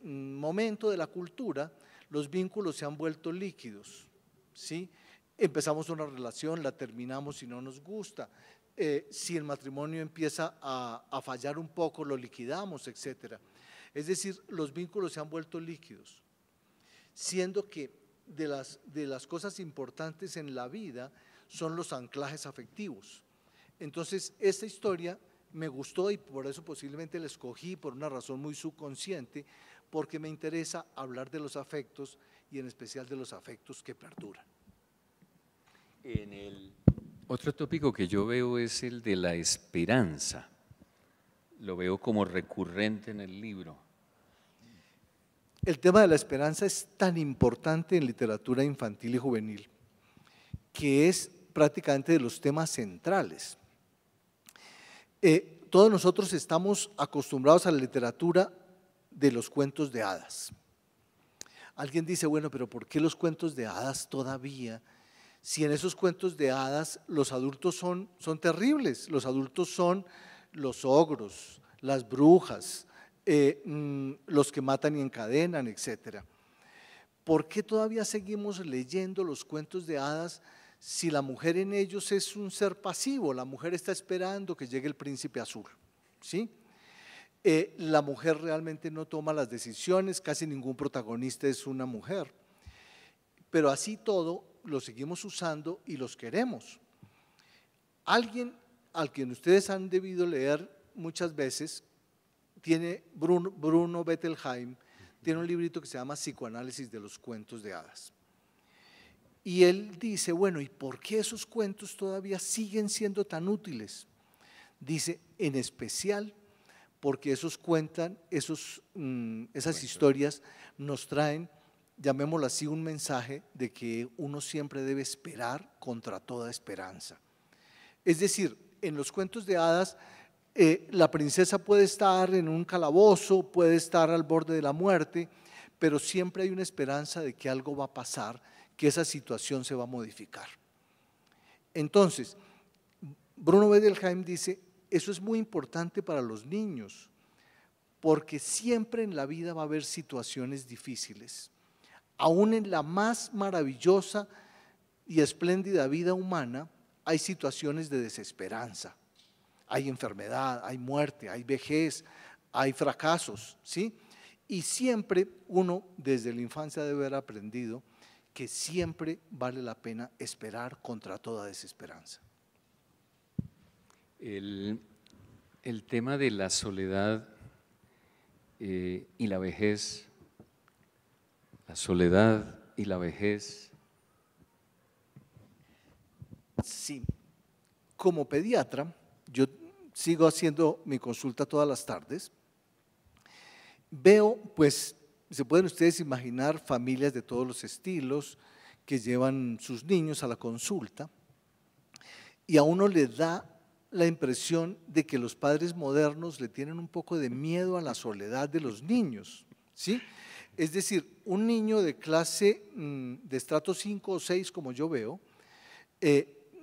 momento de la cultura, los vínculos se han vuelto líquidos, ¿sí? Empezamos una relación, la terminamos y no nos gusta. Si el matrimonio empieza a fallar un poco, lo liquidamos, etc. Es decir, los vínculos se han vuelto líquidos, siendo que de las cosas importantes en la vida son los anclajes afectivos. Entonces, esta historia me gustó y por eso posiblemente la escogí por una razón muy subconsciente, porque me interesa hablar de los afectos y en especial de los afectos que perduran. Otro tópico que yo veo es el de la esperanza. Lo veo como recurrente en el libro. El tema de la esperanza es tan importante en literatura infantil y juvenil, que es prácticamente de los temas centrales. Todos nosotros estamos acostumbrados a la literatura de los cuentos de hadas. Alguien dice, bueno, pero ¿por qué los cuentos de hadas todavía? Si en esos cuentos de hadas los adultos son terribles, los adultos son los ogros, las brujas, los que matan y encadenan, etc. ¿Por qué todavía seguimos leyendo los cuentos de hadas si la mujer en ellos es un ser pasivo? La mujer está esperando que llegue el príncipe azul, ¿sí? La mujer realmente no toma las decisiones, casi ningún protagonista es una mujer, pero así todo lo seguimos usando y los queremos. Alguien al quien ustedes han debido leer muchas veces, tiene Bruno Bettelheim, tiene un librito que se llama Psicoanálisis de los cuentos de hadas. Y él dice, bueno, ¿y por qué esos cuentos todavía siguen siendo tan útiles? Dice, en especial porque esas historias nos traen, llamémoslo así, un mensaje de que uno siempre debe esperar contra toda esperanza. Es decir, en los cuentos de hadas, la princesa puede estar en un calabozo, puede estar al borde de la muerte, pero siempre hay una esperanza de que algo va a pasar, que esa situación se va a modificar. Entonces, Bruno Bettelheim dice, eso es muy importante para los niños, porque siempre en la vida va a haber situaciones difíciles. Aún en la más maravillosa y espléndida vida humana hay situaciones de desesperanza. Hay enfermedad, hay muerte, hay vejez, hay fracasos, ¿sí? Y siempre uno desde la infancia debe haber aprendido que siempre vale la pena esperar contra toda desesperanza. El tema de la soledad y la vejez, la soledad y la vejez. Sí, como pediatra, yo sigo haciendo mi consulta todas las tardes, veo, pues, se pueden ustedes imaginar familias de todos los estilos que llevan sus niños a la consulta y a uno le da la impresión de que los padres modernos le tienen un poco de miedo a la soledad de los niños, ¿sí? Es decir, un niño de clase de estrato 5 o 6, como yo veo,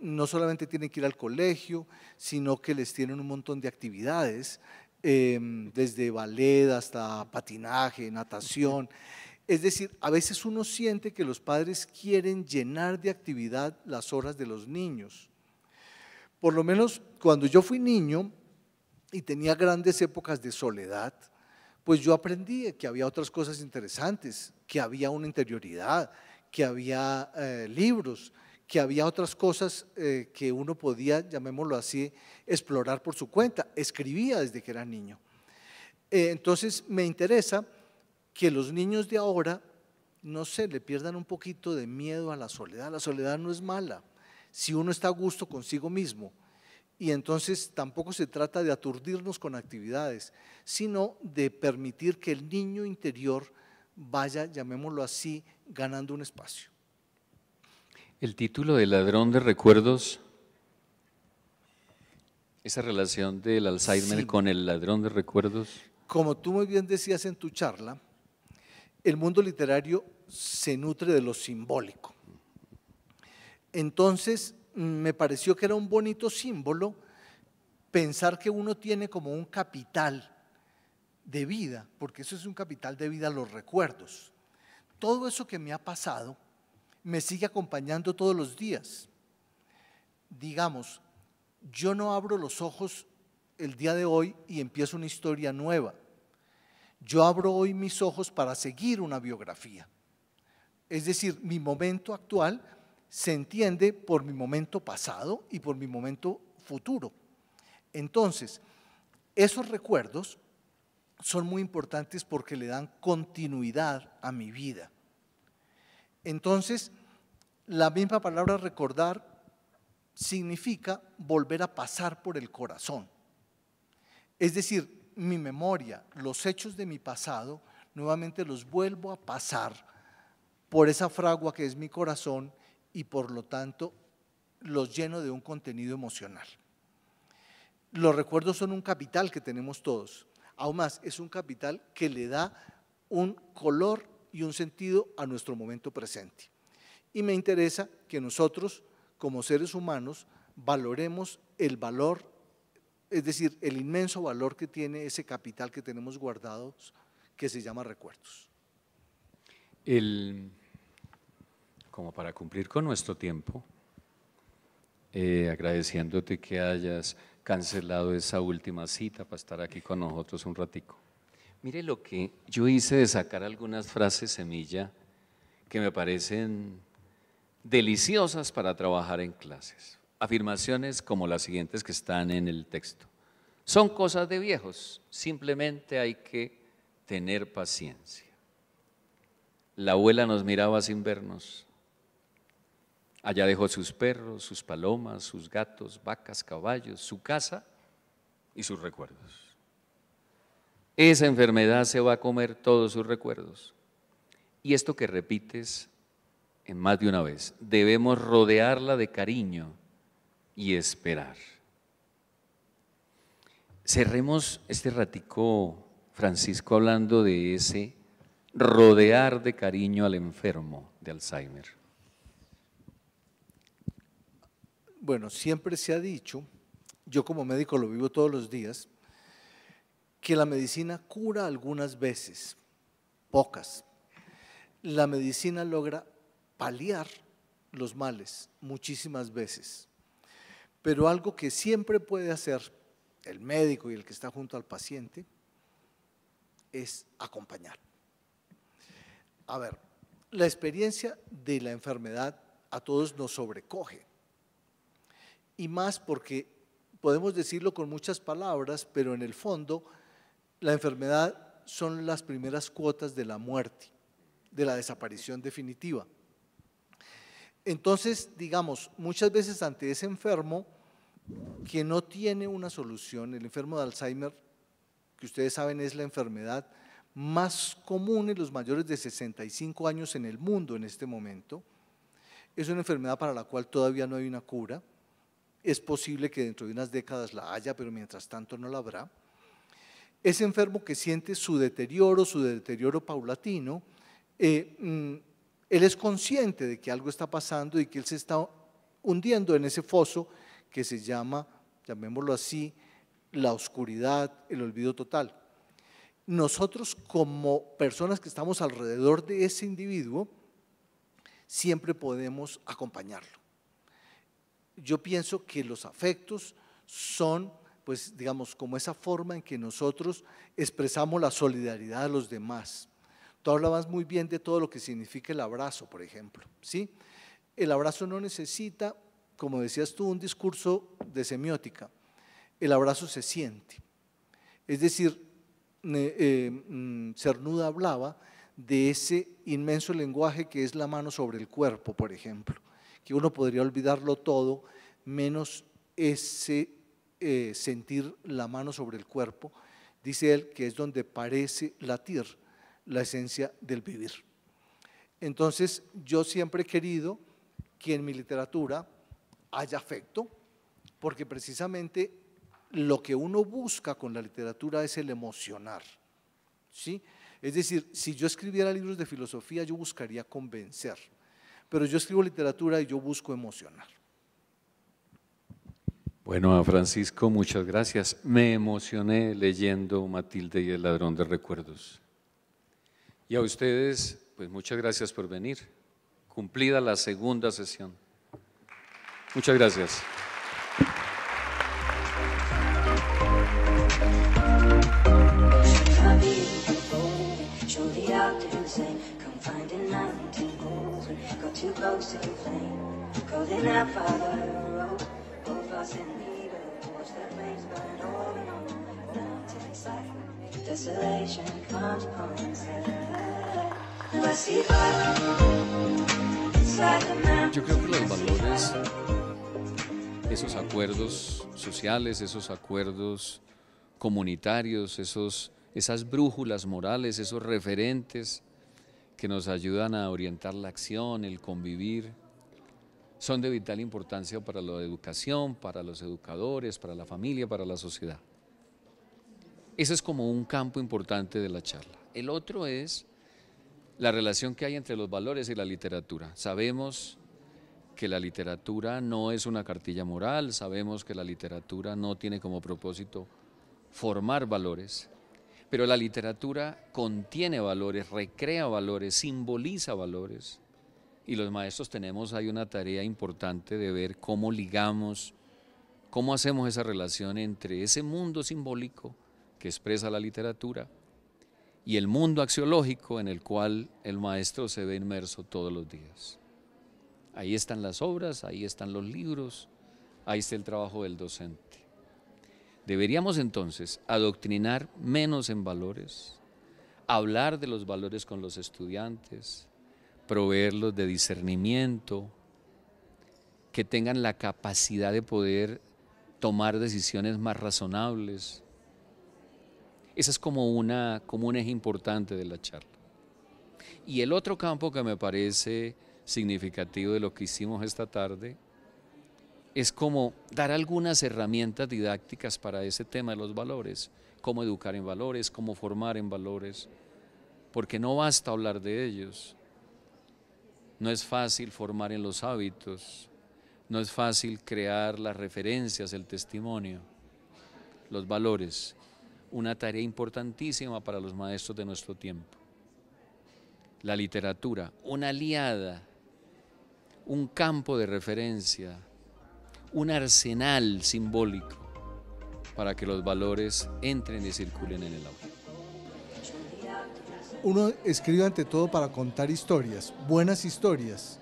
no solamente tienen que ir al colegio, sino que les tienen un montón de actividades, desde ballet hasta patinaje, natación. Es decir, a veces uno siente que los padres quieren llenar de actividad las horas de los niños. Por lo menos cuando yo fui niño y tenía grandes épocas de soledad, pues yo aprendí que había otras cosas interesantes, que había una interioridad, que había libros, que había otras cosas que uno podía, llamémoslo así, explorar por su cuenta. Escribía desde que era niño. Entonces me interesa que los niños de ahora, no sé, le pierdan un poquito de miedo a la soledad. La soledad no es mala si uno está a gusto consigo mismo. Y entonces tampoco se trata de aturdirnos con actividades, sino de permitir que el niño interior vaya, llamémoslo así, ganando un espacio. El título de Ladrón de Recuerdos, esa relación del Alzheimer con el ladrón de recuerdos. Como tú muy bien decías en tu charla, el mundo literario se nutre de lo simbólico. Entonces, me pareció que era un bonito símbolo pensar que uno tiene como un capital de vida, porque eso es un capital de vida, los recuerdos. Todo eso que me ha pasado me sigue acompañando todos los días. Digamos, yo no abro los ojos el día de hoy y empiezo una historia nueva. Yo abro hoy mis ojos para seguir una biografía. Es decir, mi momento actual se entiende por mi momento pasado y por mi momento futuro. Entonces, esos recuerdos son muy importantes porque le dan continuidad a mi vida. Entonces, La misma palabra recordar significa volver a pasar por el corazón. Es decir, mi memoria, los hechos de mi pasado, nuevamente los vuelvo a pasar por esa fragua que es mi corazón y por lo tanto los lleno de un contenido emocional. Los recuerdos son un capital que tenemos todos. Aún más, es un capital que le da un color y un sentido a nuestro momento presente. Y me interesa que nosotros, como seres humanos, valoremos el valor, es decir, el inmenso valor que tiene ese capital que tenemos guardados, que se llama recuerdos. Como para cumplir con nuestro tiempo, agradeciéndote que hayas cancelado esa última cita para estar aquí con nosotros un ratico. Mire lo que yo hice de sacar algunas frases semilla que me parecen deliciosas para trabajar en clases. Afirmaciones como las siguientes que están en el texto. Son cosas de viejos, simplemente hay que tener paciencia. La abuela nos miraba sin vernos. Allá dejó sus perros, sus palomas, sus gatos, vacas, caballos, su casa y sus recuerdos. Esa enfermedad se va a comer todos sus recuerdos. Y esto que repites en más de una vez, debemos rodearla de cariño y esperar. Cerremos este ratico, Francisco, hablando de ese rodear de cariño al enfermo de Alzheimer. Bueno, siempre se ha dicho, yo como médico lo vivo todos los días, que la medicina cura algunas veces, pocas. La medicina logra paliar los males muchísimas veces, pero algo que siempre puede hacer el médico y el que está junto al paciente es acompañar. A ver, la experiencia de la enfermedad a todos nos sobrecoge, y más porque podemos decirlo con muchas palabras, pero en el fondo la enfermedad son las primeras cuotas de la muerte, de la desaparición definitiva. Entonces, digamos, muchas veces ante ese enfermo que no tiene una solución, el enfermo de Alzheimer, que ustedes saben es la enfermedad más común en los mayores de 65 años en el mundo en este momento, es una enfermedad para la cual todavía no hay una cura, es posible que dentro de unas décadas la haya, pero mientras tanto no la habrá. Ese enfermo que siente su deterioro paulatino, él es consciente de que algo está pasando y que él se está hundiendo en ese foso que se llama, llamémoslo así, la oscuridad, el olvido total. Nosotros como personas que estamos alrededor de ese individuo, siempre podemos acompañarlo. Yo pienso que los afectos son, pues digamos, como esa forma en que nosotros expresamos la solidaridad a los demás. Tú hablabas muy bien de todo lo que significa el abrazo, por ejemplo, ¿sí? El abrazo no necesita, como decías tú, un discurso de semiótica. El abrazo se siente. Es decir, Cernuda hablaba de ese inmenso lenguaje que es la mano sobre el cuerpo, por ejemplo, que uno podría olvidarlo todo, menos ese sentir la mano sobre el cuerpo, dice él, que es donde parece latir la esencia del vivir. Entonces, yo siempre he querido que en mi literatura haya afecto, porque precisamente lo que uno busca con la literatura es el emocionar, ¿sí? Es decir, si yo escribiera libros de filosofía, yo buscaría convencer, pero yo escribo literatura y yo busco emocionar. Bueno, a Francisco, muchas gracias. Me emocioné leyendo Matilde y el ladrón de recuerdos. Y a ustedes, pues muchas gracias por venir. Cumplida la segunda sesión. Muchas gracias. Too close to the flame, golden out fire, both us and me, but watch the flames burn over and on. Now take sight, desolation comes upon us. I see fire. like the mountains. Yo creo que los valores, esos acuerdos sociales, esos acuerdos comunitarios, esas brújulas morales, esos referentes que nos ayudan a orientar la acción, el convivir, son de vital importancia para la educación, para los educadores, para la familia, para la sociedad. Ese es como un campo importante de la charla. El otro es la relación que hay entre los valores y la literatura. Sabemos que la literatura no es una cartilla moral, sabemos que la literatura no tiene como propósito formar valores, pero la literatura contiene valores, recrea valores, simboliza valores, y los maestros tenemos ahí una tarea importante de ver cómo ligamos, cómo hacemos esa relación entre ese mundo simbólico que expresa la literatura y el mundo axiológico en el cual el maestro se ve inmerso todos los días. Ahí están las obras, ahí están los libros, ahí está el trabajo del docente. Deberíamos entonces adoctrinar menos en valores, hablar de los valores con los estudiantes, proveerlos de discernimiento, que tengan la capacidad de poder tomar decisiones más razonables. Ese es como un eje importante de la charla. Y el otro campo que me parece significativo de lo que hicimos esta tarde es como dar algunas herramientas didácticas para ese tema de los valores, cómo educar en valores, cómo formar en valores, porque no basta hablar de ellos. No es fácil formar en los hábitos, no es fácil crear las referencias, el testimonio, los valores, una tarea importantísima para los maestros de nuestro tiempo. La literatura, una aliada, un campo de referencia, un arsenal simbólico para que los valores entren y circulen en el aula. Uno escribe ante todo para contar historias, buenas historias,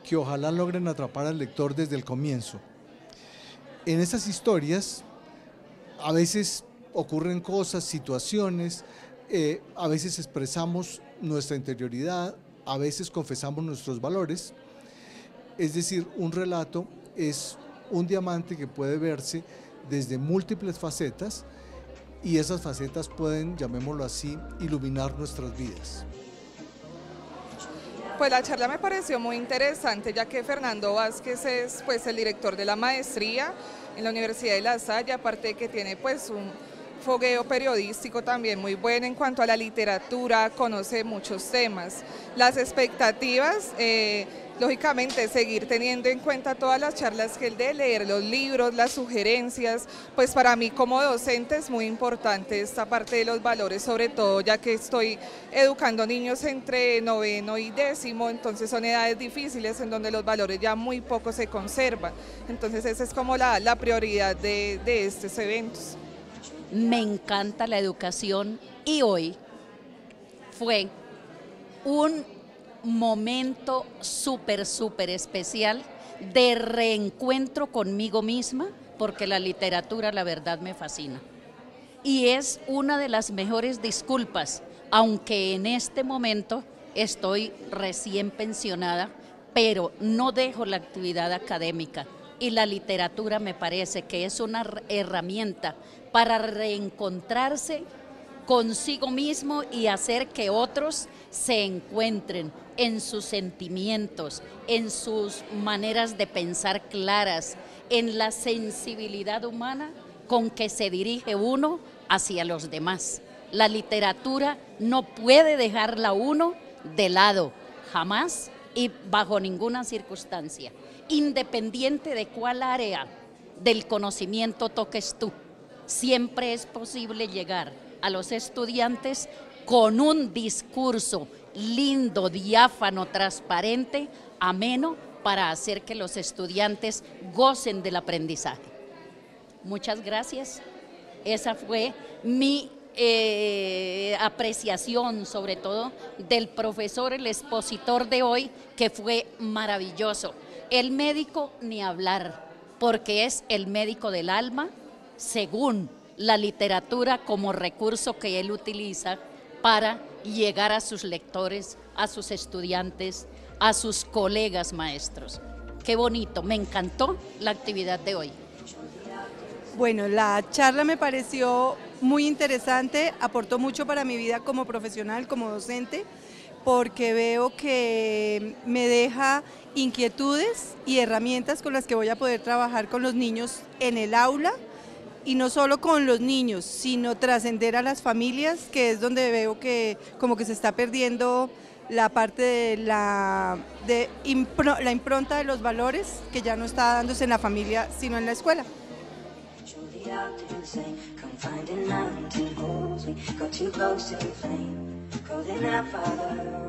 que ojalá logren atrapar al lector desde el comienzo. En esas historias a veces ocurren cosas, situaciones, a veces expresamos nuestra interioridad, a veces confesamos nuestros valores. Es decir, un relato es un diamante que puede verse desde múltiples facetas y esas facetas pueden, llamémoslo así, iluminar nuestras vidas. Pues la charla me pareció muy interesante, ya que Fernando Vázquez es pues el director de la maestría en la Universidad de La Salle, aparte de que tiene pues un fogueo periodístico también muy bueno en cuanto a la literatura, conoce muchos temas. Las expectativas, lógicamente, seguir teniendo en cuenta todas las charlas que él dé, leer los libros, las sugerencias, pues para mí como docente es muy importante esta parte de los valores, sobre todo ya que estoy educando niños entre 9º y 10º, entonces son edades difíciles en donde los valores ya muy poco se conservan, entonces esa es como la prioridad de estos eventos. Me encanta la educación y hoy fue un momento súper especial de reencuentro conmigo misma, porque la literatura la verdad me fascina y es una de las mejores disculpas, aunque en este momento estoy recién pensionada, pero no dejo la actividad académica y la literatura me parece que es una herramienta para reencontrarse consigo mismo y hacer que otros se encuentren en sus sentimientos, en sus maneras de pensar claras, en la sensibilidad humana con que se dirige uno hacia los demás. La literatura no puede dejarla uno de lado, jamás y bajo ninguna circunstancia, independiente de cuál área del conocimiento toques tú. Siempre es posible llegar a los estudiantes con un discurso lindo, diáfano, transparente, ameno, para hacer que los estudiantes gocen del aprendizaje. Muchas gracias. Esa fue mi apreciación, sobre todo, del profesor, el expositor de hoy, que fue maravilloso. El médico, ni hablar, porque es el médico del alma, según la literatura como recurso que él utiliza para llegar a sus lectores, a sus estudiantes, a sus colegas maestros. Qué bonito, me encantó la actividad de hoy. Bueno, la charla me pareció muy interesante, aportó mucho para mi vida como profesional, como docente, porque veo que me deja inquietudes y herramientas con las que voy a poder trabajar con los niños en el aula, y no solo con los niños, sino trascender a las familias, que es donde veo que como que se está perdiendo la parte de la impronta de los valores, que ya no está dándose en la familia, sino en la escuela. Out to do the same, come finding mountain holes. We got too close to the flame, calling out Father.